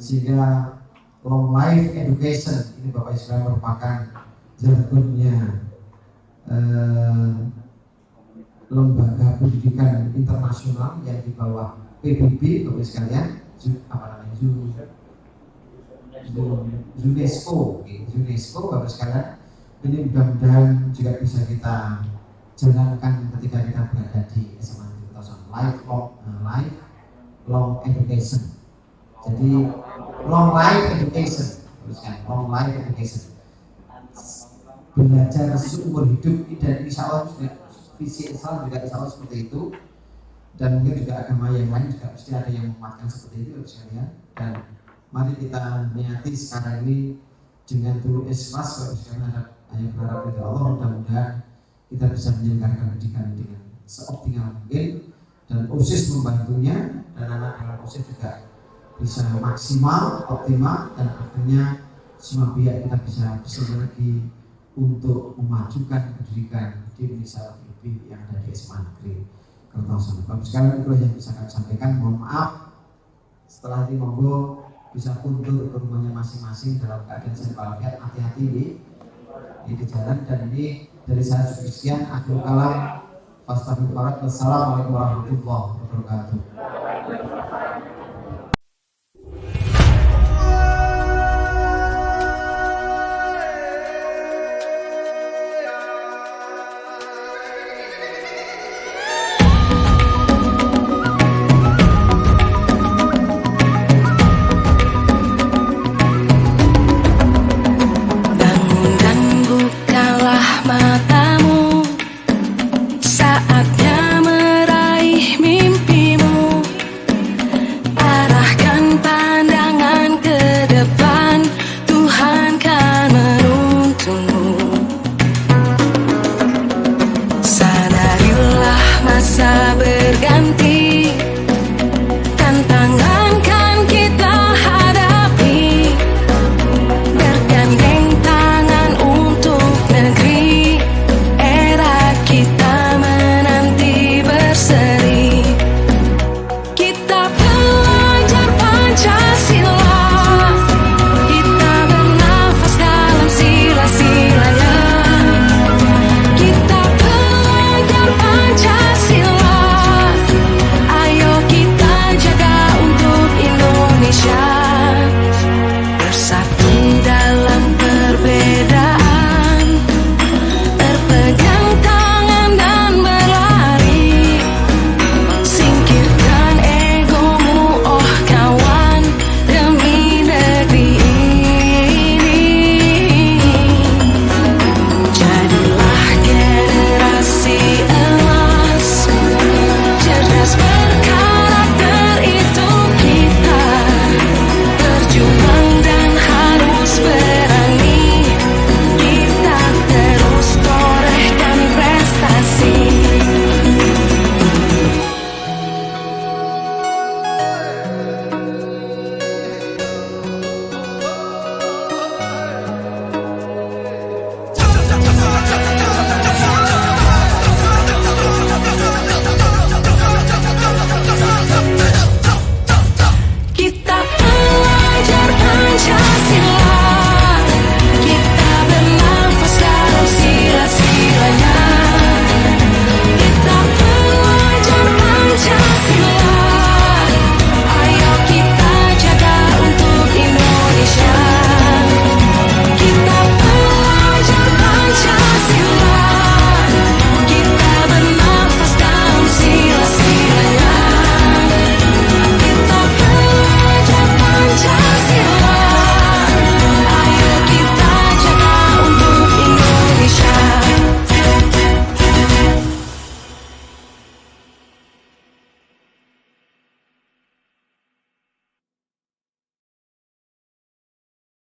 sehingga long life education ini Bapak sekalian merupakan jargonnya lembaga pendidikan internasional yang di bawah PBB Bapak sekalian, UNESCO Bapak sekalian. Ini mudah-mudahan juga bisa kita jalankan ketika kita berada di SMA lifelong education. Jadi long life education, long life education, belajar seumur hidup, dan insya Allah visi Islam juga insya Allah seperti itu, dan mungkin juga agama yang lain juga pasti ada yang memuatkan seperti itu sekalian. Dan mari kita niati sekarang ini dengan tulus ikhlas sekalian, hanya berharap kepada Allah, mudah-mudahan kita bisa menyelenggarakan pendidikan dengan seoptimal mungkin, dan OSIS membantunya, dan anak-anak OSIS juga bisa maksimal, optimal, dan akhirnya semua pihak kita bisa bersinergi untuk memajukan pendidikan di Indonesia lebih yang ada di SMA Negeri Kertosono. Bapak sekalian, itu yang bisa kami sampaikan. Mohon maaf, setelah ini monggo bisa kundur ke rumahnya masing-masing dalam keadaan sehat walafiat, hati-hati di jalan. Dan ini dari saya cukup sekian. Akhirul kalam, wassalamualaikum warahmatullahi wabarakatuh.